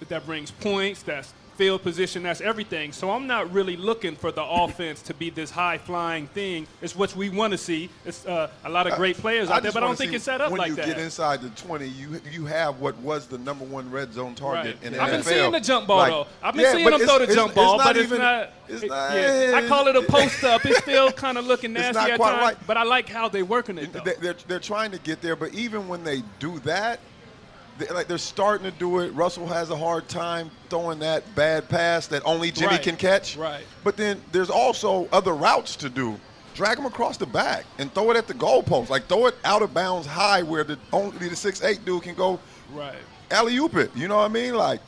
that brings points, that's field position, that's everything. So I'm not really looking for the offense to be this high-flying thing. It's what we want to see. It's a lot of great players out there, but I don't think it's set up like that. When you get inside the 20, you have what was the #1 red zone target in the NFL. I've been seeing the jump ball, though. I've been seeing them throw the jump ball, but it's not. I call it a post-up. It's still kind of looking nasty at times, right. But I like how they're working it, though. They're trying to get there, but even when they do that, they're starting to do it. Russell has a hard time throwing that bad pass that only Jimmy can catch. Right. But then there's also other routes to do. Drag him across the back and throw it at the goalpost. Like throw it out of bounds high where only the 6'8" dude can go. Right. Alley-oop it. You know what I mean? Like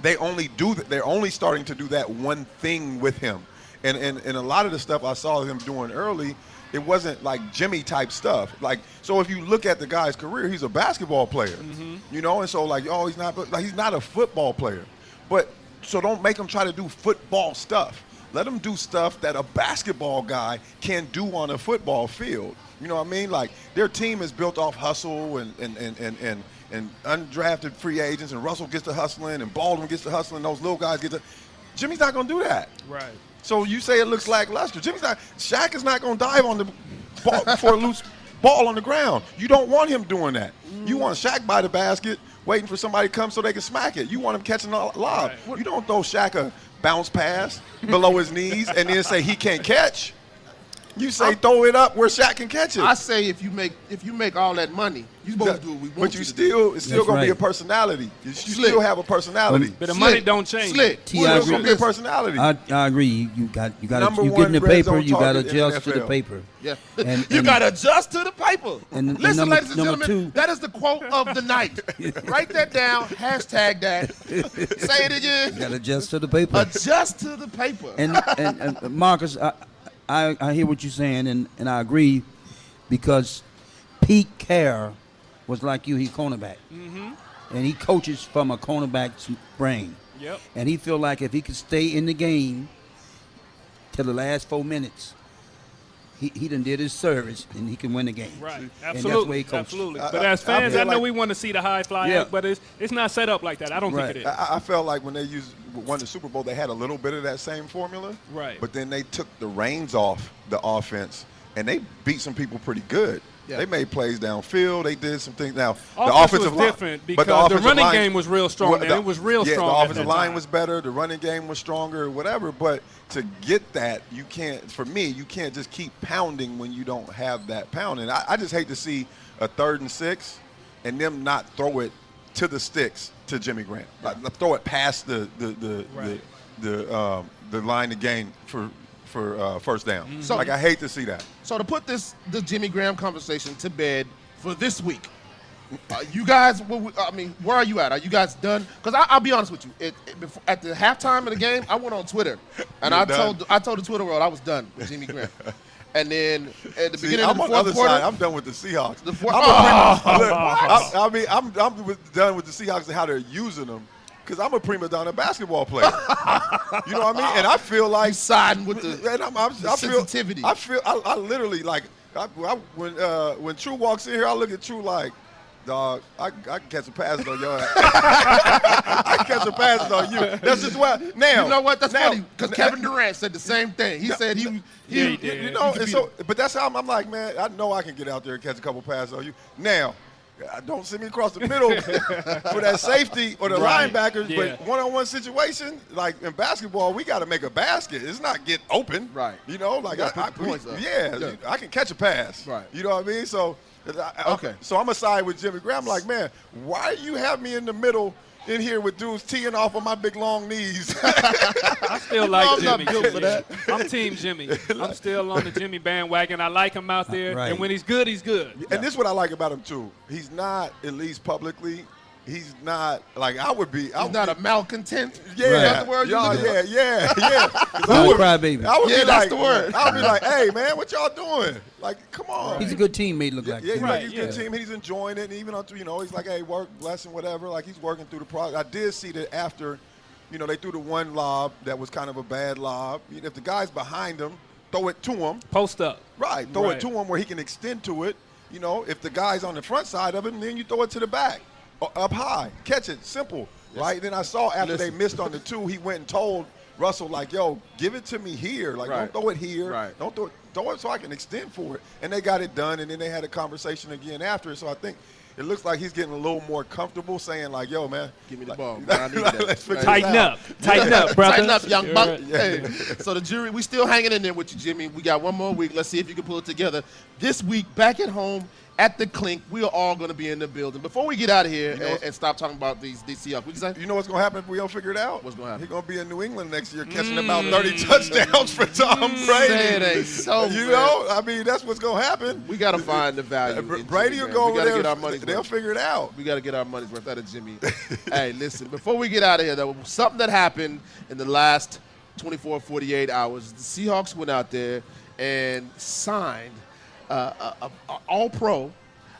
they only do that. They're only starting to do that one thing with him. And a lot of the stuff I saw him doing early, it wasn't like Jimmy type stuff. Like, so if you look at the guy's career, he's a basketball player, you know, and so like, oh, he's not a football player. But so don't make him try to do football stuff. Let him do stuff that a basketball guy can do on a football field. You know what I mean? Like their team is built off hustle and undrafted free agents, and Russell gets to hustling and Baldwin gets to hustling. Those little guys get to. Jimmy's not going to do that. Right. So you say it looks lackluster. Shaq is not going to dive on the ball for a loose ball on the ground. You don't want him doing that. You want Shaq by the basket, waiting for somebody to come so they can smack it. You want him catching a lob. Right. You don't throw Shaq a bounce pass below his knees and then say he can't catch. You say throw it up where Shaq can catch it. I say if you make all that money, you're supposed to do what we want. But it's still going to be a personality. You still have a personality. But the money don't change. It's going to be a personality. I agree. You get in the paper. You got to adjust to the paper. Yeah. And you got to adjust to the paper. And listen, ladies and gentlemen, two, that is the quote of the night. Write that down. Hashtag that. Say it again. You got to adjust to the paper. Adjust to the paper. And Marcus, I hear what you're saying, and I agree, because Pete Carroll was like you. He cornerback, and he coaches from a cornerback's brain. Yep. And he feel like if he could stay in the game till the last 4 minutes, he done did his service, and he can win the game. Right. Absolutely. And that's the way he coaches. Absolutely. But as fans, I know we want to see the high fly, but it's not set up like that. I don't think it is. I felt like when they won the Super Bowl, they had a little bit of that same formula. Right. But then they took the reins off the offense, and they beat some people pretty good. Yeah. They made plays downfield. They did some things. Now, the offensive was different because the running game was real strong. It was real strong. The offensive line was better. The running game was stronger, whatever. But to get that, you can't just keep pounding when you don't have that pounding. I just hate to see a 3rd and 6 and them not throw it to the sticks to Jimmy Graham. Like, throw it past the line to gain for first down. So, I hate to see that. So to put the Jimmy Graham conversation to bed for this week, you guys, where are you at? Are you guys done? Because I'll be honest with you. At the halftime of the game, I went on Twitter, and I told the Twitter world I was done with Jimmy Graham. And then at the beginning of the fourth quarter, side, I'm done with the Seahawks. I'm done with the Seahawks and how they're using them. Because I'm a prima donna basketball player. You know what I mean? And I feel like you siding with the sensitivity. I literally, like, when True walks in here, I look at True like, dog, I can catch some passes on your ass. I can catch some passes on you. That's just what. Now, you know what? That's funny, because Kevin Durant said the same thing. He said he did. You know, and so, but that's how I'm like, man, I know I can get out there and catch a couple passes on you. Now, don't send me across the middle for that safety or the linebackers, but one-on-one situation, like in basketball, we got to make a basket. It's not get open. Right. You know, like I can catch a pass. Right. You know what I mean? So, okay. So I'm going to side with Jimmy Graham. Like, man, why do you have me in the middle in here with dudes teeing off on my big long knees. I still like I'm not Jimmy. built for that. I'm Team Jimmy. I'm still on the Jimmy bandwagon. I like him out there, Right. and when he's good, he's good. And this is what I like about him too. He's not, at least publicly, he's not like I would be. He's not a malcontent. Yeah, That's the word you yeah, looking for? yeah. Not a crybaby. I would Yeah, be that's like, the word. I would be like, hey man, what y'all doing? Like, come on. He's a good teammate, look like. Yeah, he's Right, like he's a good yeah. team. He's enjoying it, and even on, he's like, hey, work, blessing, whatever. Like he's working through the process. I did see that after, they threw the one lob that was kind of a bad lob. If the guy's behind him, throw it to him. Post up. Right, throw Right. it to him where he can extend to it. If the guy's on the front side of him, then you throw it to the back, up high, catch it, simple. Right. Then I saw after they missed on the 2, he went and told Russell, like, yo, give it to me here. Like, don't throw it here. Right. Don't throw it so I can extend for it. And they got it done, and then they had a conversation again after it. So I think it looks like he's getting a little more comfortable saying, like, yo, man. Give me the ball, man. I need that. Let's figure this Tighten out. up. Tighten up, brother. Tighten up, young buck. Right. Hey, so the jury, we still hanging in there with you, Jimmy. We got one more week. Let's see if you can pull it together. This week, back at home at the Clink, we are all going to be in the building. Before we get out of here and stop talking about these Seahawks, we can say, You know what's going to happen if we don't figure it out? What's gonna happen? He's going to be in New England next year catching about 30 touchdowns for Tom Brady. Say it ain't so, You man. know? I mean, that's what's going to happen. We got to find the value. in Brady Jimmy, will man. go We over gotta there. get our money's They'll worth. figure it out. We got to get our money's worth out of Jimmy. Hey, listen, before we get out of here, though, something that happened in the last 24, 48 hours. The Seahawks went out there and signed a all-pro,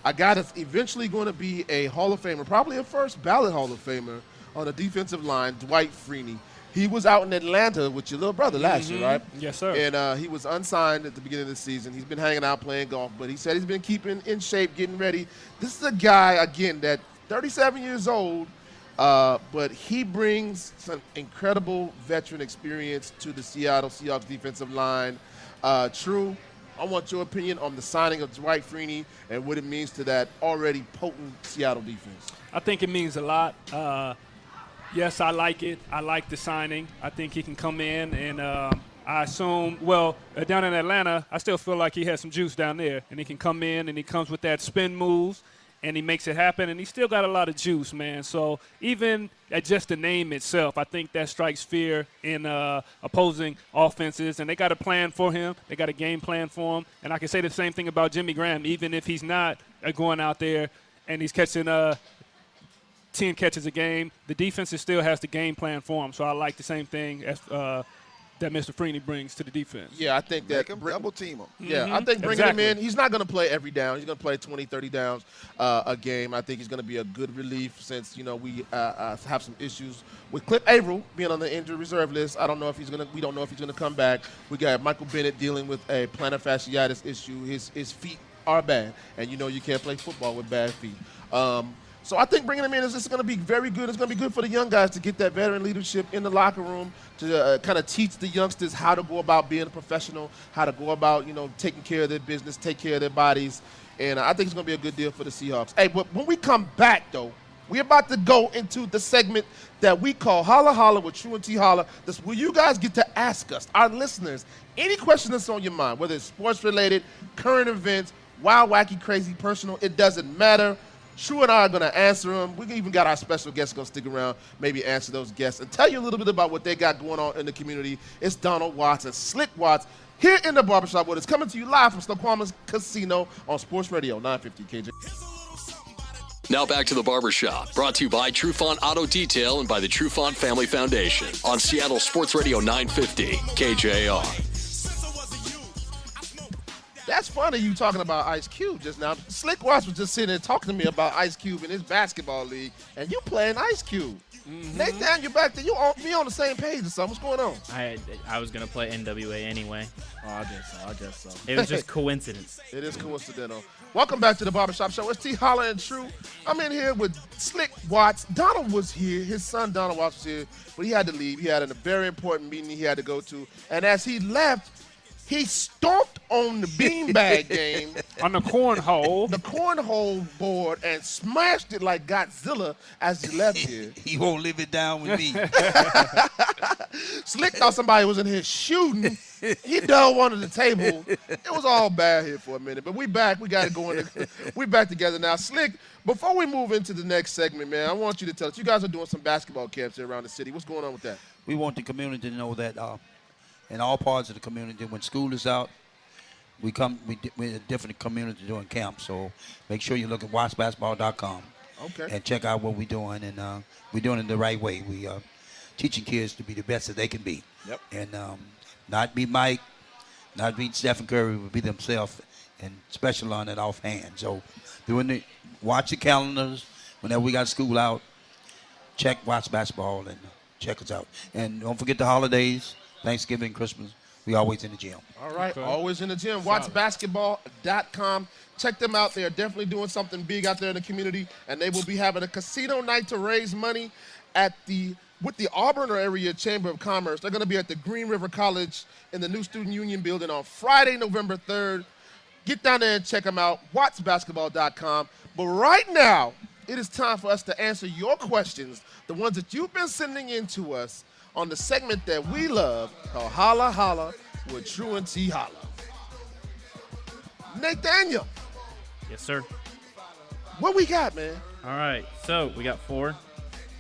a guy that's eventually going to be a Hall of Famer, probably a first ballot Hall of Famer on the defensive line, Dwight Freeney. He was out in Atlanta with your little brother last year, right? Yes, sir. And he was unsigned at the beginning of the season. He's been hanging out playing golf, but he said he's been keeping in shape, getting ready. This is a guy, again, that 37 years old, but he brings some incredible veteran experience to the Seattle Seahawks defensive line. True, I want your opinion on the signing of Dwight Freeney and what it means to that already potent Seattle defense. I think it means a lot. Yes, I like it. I like the signing. I think he can come in and I assume, down in Atlanta, I still feel like he has some juice down there. And he can come in and he comes with that spin moves and he makes it happen. And he still got a lot of juice, man. So even at just the name itself, I think that strikes fear in opposing offenses. And they got a plan for him. They got a game plan for him. And I can say the same thing about Jimmy Graham, even if he's not going out there and he's catching 10 catches a game, the defense still has the game plan for him. So I like the same thing as that Mr. Freeney brings to the defense. Yeah, I think that Double team him. Yeah, I think bringing him Exactly. in, he's not going to play every down. He's going to play 20, 30 downs a game. I think he's going to be a good relief since, we have some issues with Cliff Averill being on the injured reserve list. We don't know if he's going to come back. We got Michael Bennett dealing with a plantar fasciitis issue. His feet are bad, and you can't play football with bad feet. So I think bringing him in is just going to be very good. It's going to be good for the young guys to get that veteran leadership in the locker room, to kind of teach the youngsters how to go about being a professional, how to go about, taking care of their business, take care of their bodies. And I think it's going to be a good deal for the Seahawks. Hey, but when we come back, though, we're about to go into the segment that we call Holla Holla with True and T Holla. That's where you guys get to ask us, our listeners, any question that's on your mind, whether it's sports-related, current events, wild, wacky, crazy, personal, it doesn't matter. True and I are going to answer them. We even got our special guests going to stick around, maybe answer those guests, and tell you a little bit about what they got going on in the community. It's Donald Watts and Slick Watts here in the Barbershop with us, coming to you live from Snoqualmie Casino on Sports Radio 950 KJ. Now back to the Barbershop, brought to you by Trufant Auto Detail and by the Trufant Family Foundation on Seattle Sports Radio 950 KJR. That's funny you talking about Ice Cube just now. Slick Watts was just sitting there talking to me about Ice Cube in his basketball league, and you playing Ice Cube. Nathan, you're back there. We on the same page or something. What's going on? I was going to play NWA anyway. Oh, I guess so. It was just coincidence. It is coincidental. Welcome back to the Barbershop Show. It's T. Holla and True. I'm in here with Slick Watts. Donald was here. His son Donald Watts was here, but he had to leave. He had a very important meeting he had to go to. And as he left, He stomped on the beanbag game, On the cornhole. the cornhole board, and smashed it like Godzilla as he left here. He won't live it down with me. Slick thought somebody was in here shooting. He dug one of the table. It was all bad here for a minute, but we back. We got it going. We back together now. Slick, before we move into the next segment, man, I want you to tell us. You guys are doing some basketball camps here around the city. What's going on with that? We want the community to know that in all parts of the community, when school is out, we're a different community doing camps. So make sure you look at watchbasketball.com. Okay. And check out what we're doing, and we're doing it the right way. We teaching kids to be the best that they can be. Yep. And not be Mike, not be Stephen Curry, but be themselves and special on it offhand. So watch the calendars whenever we got school out. Watch basketball and check us out. And don't forget the holidays, Thanksgiving, Christmas. We always in the gym. All right, always in the gym. WatchBasketball.com. Check them out. They are definitely doing something big out there in the community, and they will be having a casino night to raise money with the Auburn area Chamber of Commerce. They're going to be at the Green River College in the new Student Union building on Friday, November 3rd. Get down there and check them out, watchbasketball.com. But right now, it is time for us to answer your questions, the ones that you've been sending in to us on the segment that we love called Holla Holla with True and T Holla. Nathaniel, Yes, sir. what we got, man? All right, so we got 4.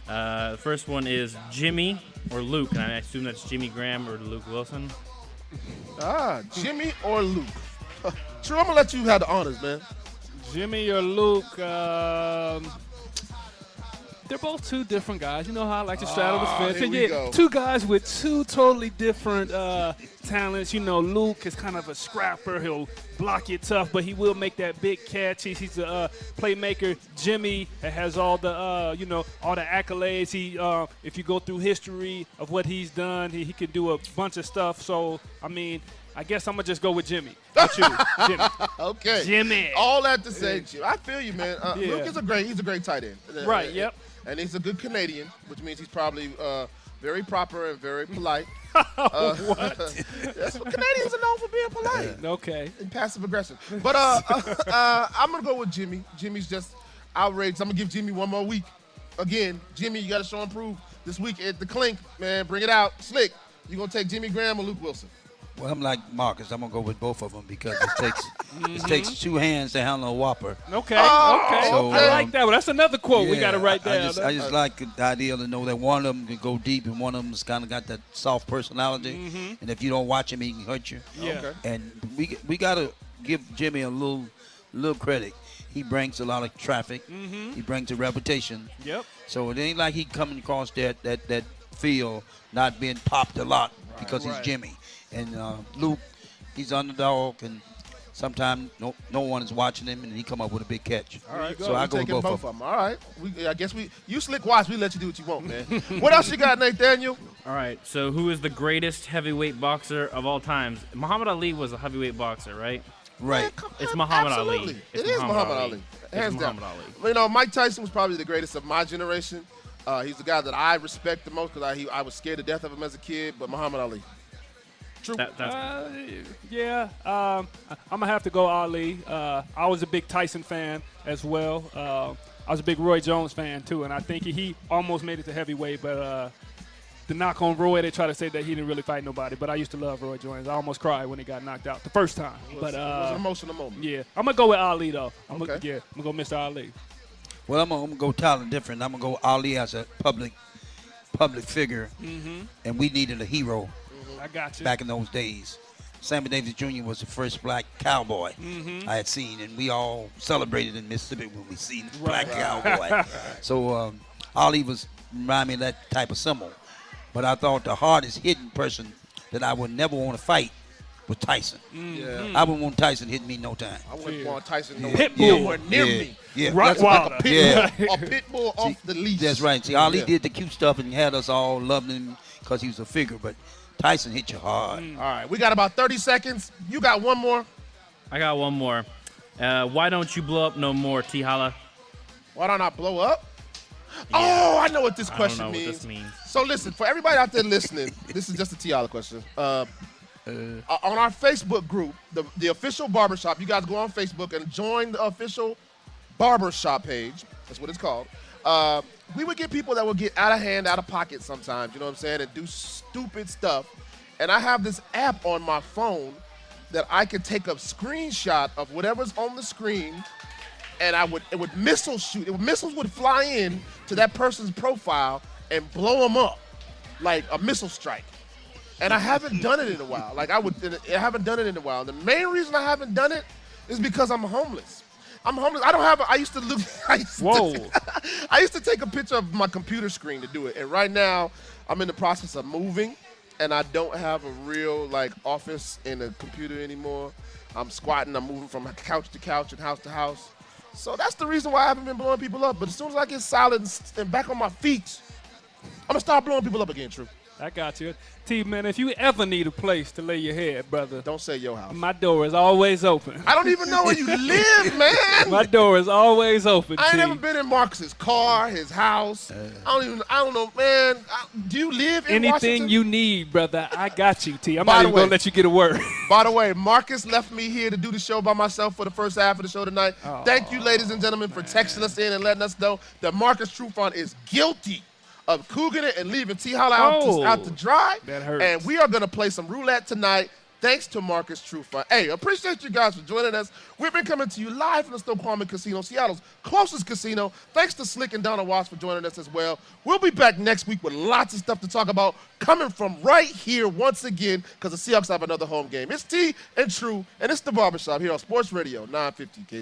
The first one is Jimmy or Luke, and I assume that's Jimmy Graham or Luke Wilson. Jimmy or Luke? True, I'm going to let you have the honors, man. Jimmy or Luke, they're both two different guys. You know how I like to straddle the fence. here we go. Two guys with two totally different talents. You know, Luke is kind of a scrapper. He'll block you tough, but he will make that big catch. He's a playmaker. Jimmy has all the all the accolades. He if you go through history of what he's done, he can do a bunch of stuff. So I mean, I guess I'm gonna just go with Jimmy. What you, Jimmy? Okay. Jimmy. All that to say, Jimmy. I feel you, man. Yeah. Luke is he's a great tight end. Right, yep. And he's a good Canadian, which means he's probably very proper and very polite. What? That's what Canadians are known for, being polite. Okay. And passive aggressive. But I'm going to go with Jimmy. Jimmy's just outraged. I'm going to give Jimmy one more week. Again, Jimmy, you got to show and prove this week at the Clink, man. Bring it out. Slick, you going to take Jimmy Graham or Luke Wilson? Well, I'm like Marcus. I'm gonna go with both of them because it takes two hands to handle a whopper. Okay. Oh, okay. so, I like that one. That's another quote we got to write down. I just like the idea to know that one of them can go deep and one of them's kind of got that soft personality. And if you don't watch him, he can hurt you. Yeah. Okay. And we got to give Jimmy a little credit. He brings a lot of traffic. He brings a reputation. Yep. So it ain't like he coming across that field not being popped a lot because he's Jimmy. And Luke, he's underdog, and sometimes no one is watching him, and he come up with a big catch. All right, so I go with both of them. All right. I guess you Slick Watch, we let you do what you want, man. What else you got, Nathaniel? All right, so who is the greatest heavyweight boxer of all times? Muhammad Ali was a heavyweight boxer, right? Right. Man, It's Muhammad absolutely. Ali. It is Muhammad Ali. Hands down. Muhammad Ali. You know, Mike Tyson was probably the greatest of my generation. He's the guy that I respect the most because I was scared to death of him as a kid, but Muhammad Ali. True. Yeah. I'm going to have to go Ali. I was a big Tyson fan as well. I was a big Roy Jones fan, too, and I think he almost made it to heavyweight, but the knock on Roy, they try to say that he didn't really fight nobody, but I used to love Roy Jones. I almost cried when he got knocked out the first time. It was an emotional moment. Yeah. I'm going to go with Ali, though. I'm Okay. going to go Mr. Ali. Well, I'm gonna go talent different. I'm gonna go Ali as a public figure, and we needed a hero I got you. back in those days. Sammy Davis Jr. was the first black cowboy I had seen, and we all celebrated in Mississippi when we seen the black cowboy. So Ali remind me of that type of symbol. But I thought the hardest hitting person that I would never want to fight was Tyson. Yeah. I wouldn't want Tyson hitting me no time. I wouldn't want Tyson Pitbull. near me. Yeah. Right, Like a Wilder. pit bull off the leash. That's right. See, Ali did the cute stuff and had us all loving him because he was a figure, but Tyson hit you hard. All right, we got about 30 seconds. You got one more. I got one more. Why don't you blow up no more, T. Holla? Why don't I blow up? Oh, I know what this I don't question know means. what this means. So listen, for everybody out there listening, this is just a Tiala question. on our Facebook group, the official Barbershop. You guys go on Facebook and join the official Barbershop page. That's what it's called. We would get people that would get out of hand, out of pocket sometimes, you know what I'm saying, and do stupid stuff. And I have this app on my phone that I could take a screenshot of whatever's on the screen, and it would missile shoot. Missiles would fly in to that person's profile and blow them up like a missile strike. And I haven't done it in a while. I haven't done it in a while. The main reason I haven't done it is because I'm homeless. I'm homeless. I used to look. I used to take a picture of my computer screen to do it. And right now, I'm in the process of moving, and I don't have a real office and a computer anymore. I'm squatting. I'm moving from couch to couch and house to house. So that's the reason why I haven't been blowing people up. But as soon as I get solid and back on my feet, I'm gonna start blowing people up again. True. I got you. T, man, if you ever need a place to lay your head, brother. Don't say your house. My door is always open. I don't even know where you live, man. My door is always open, I ain't T. never been in Marcus's car, his house. I don't know, man. Do you live in Washington? Anything you need, brother, I got you, T. I'm By not the even going way- to let you get a word. By the way, Marcus left me here to do the show by myself for the first half of the show tonight. Thank you, ladies and gentlemen, for texting us in and letting us know that Marcus Trufant is guilty of couging it and leaving T. Holla out to dry. That hurts. And we are going to play some roulette tonight. Thanks to Marcus Trufant. Hey, appreciate you guys for joining us. We've been coming to you live from the Snoqualmie Casino, Seattle's closest casino. Thanks to Slick and Donna Watts for joining us as well. We'll be back next week with lots of stuff to talk about coming from right here once again because the Seahawks have another home game. It's T and True, and it's the Barbershop here on Sports Radio 950 KJ.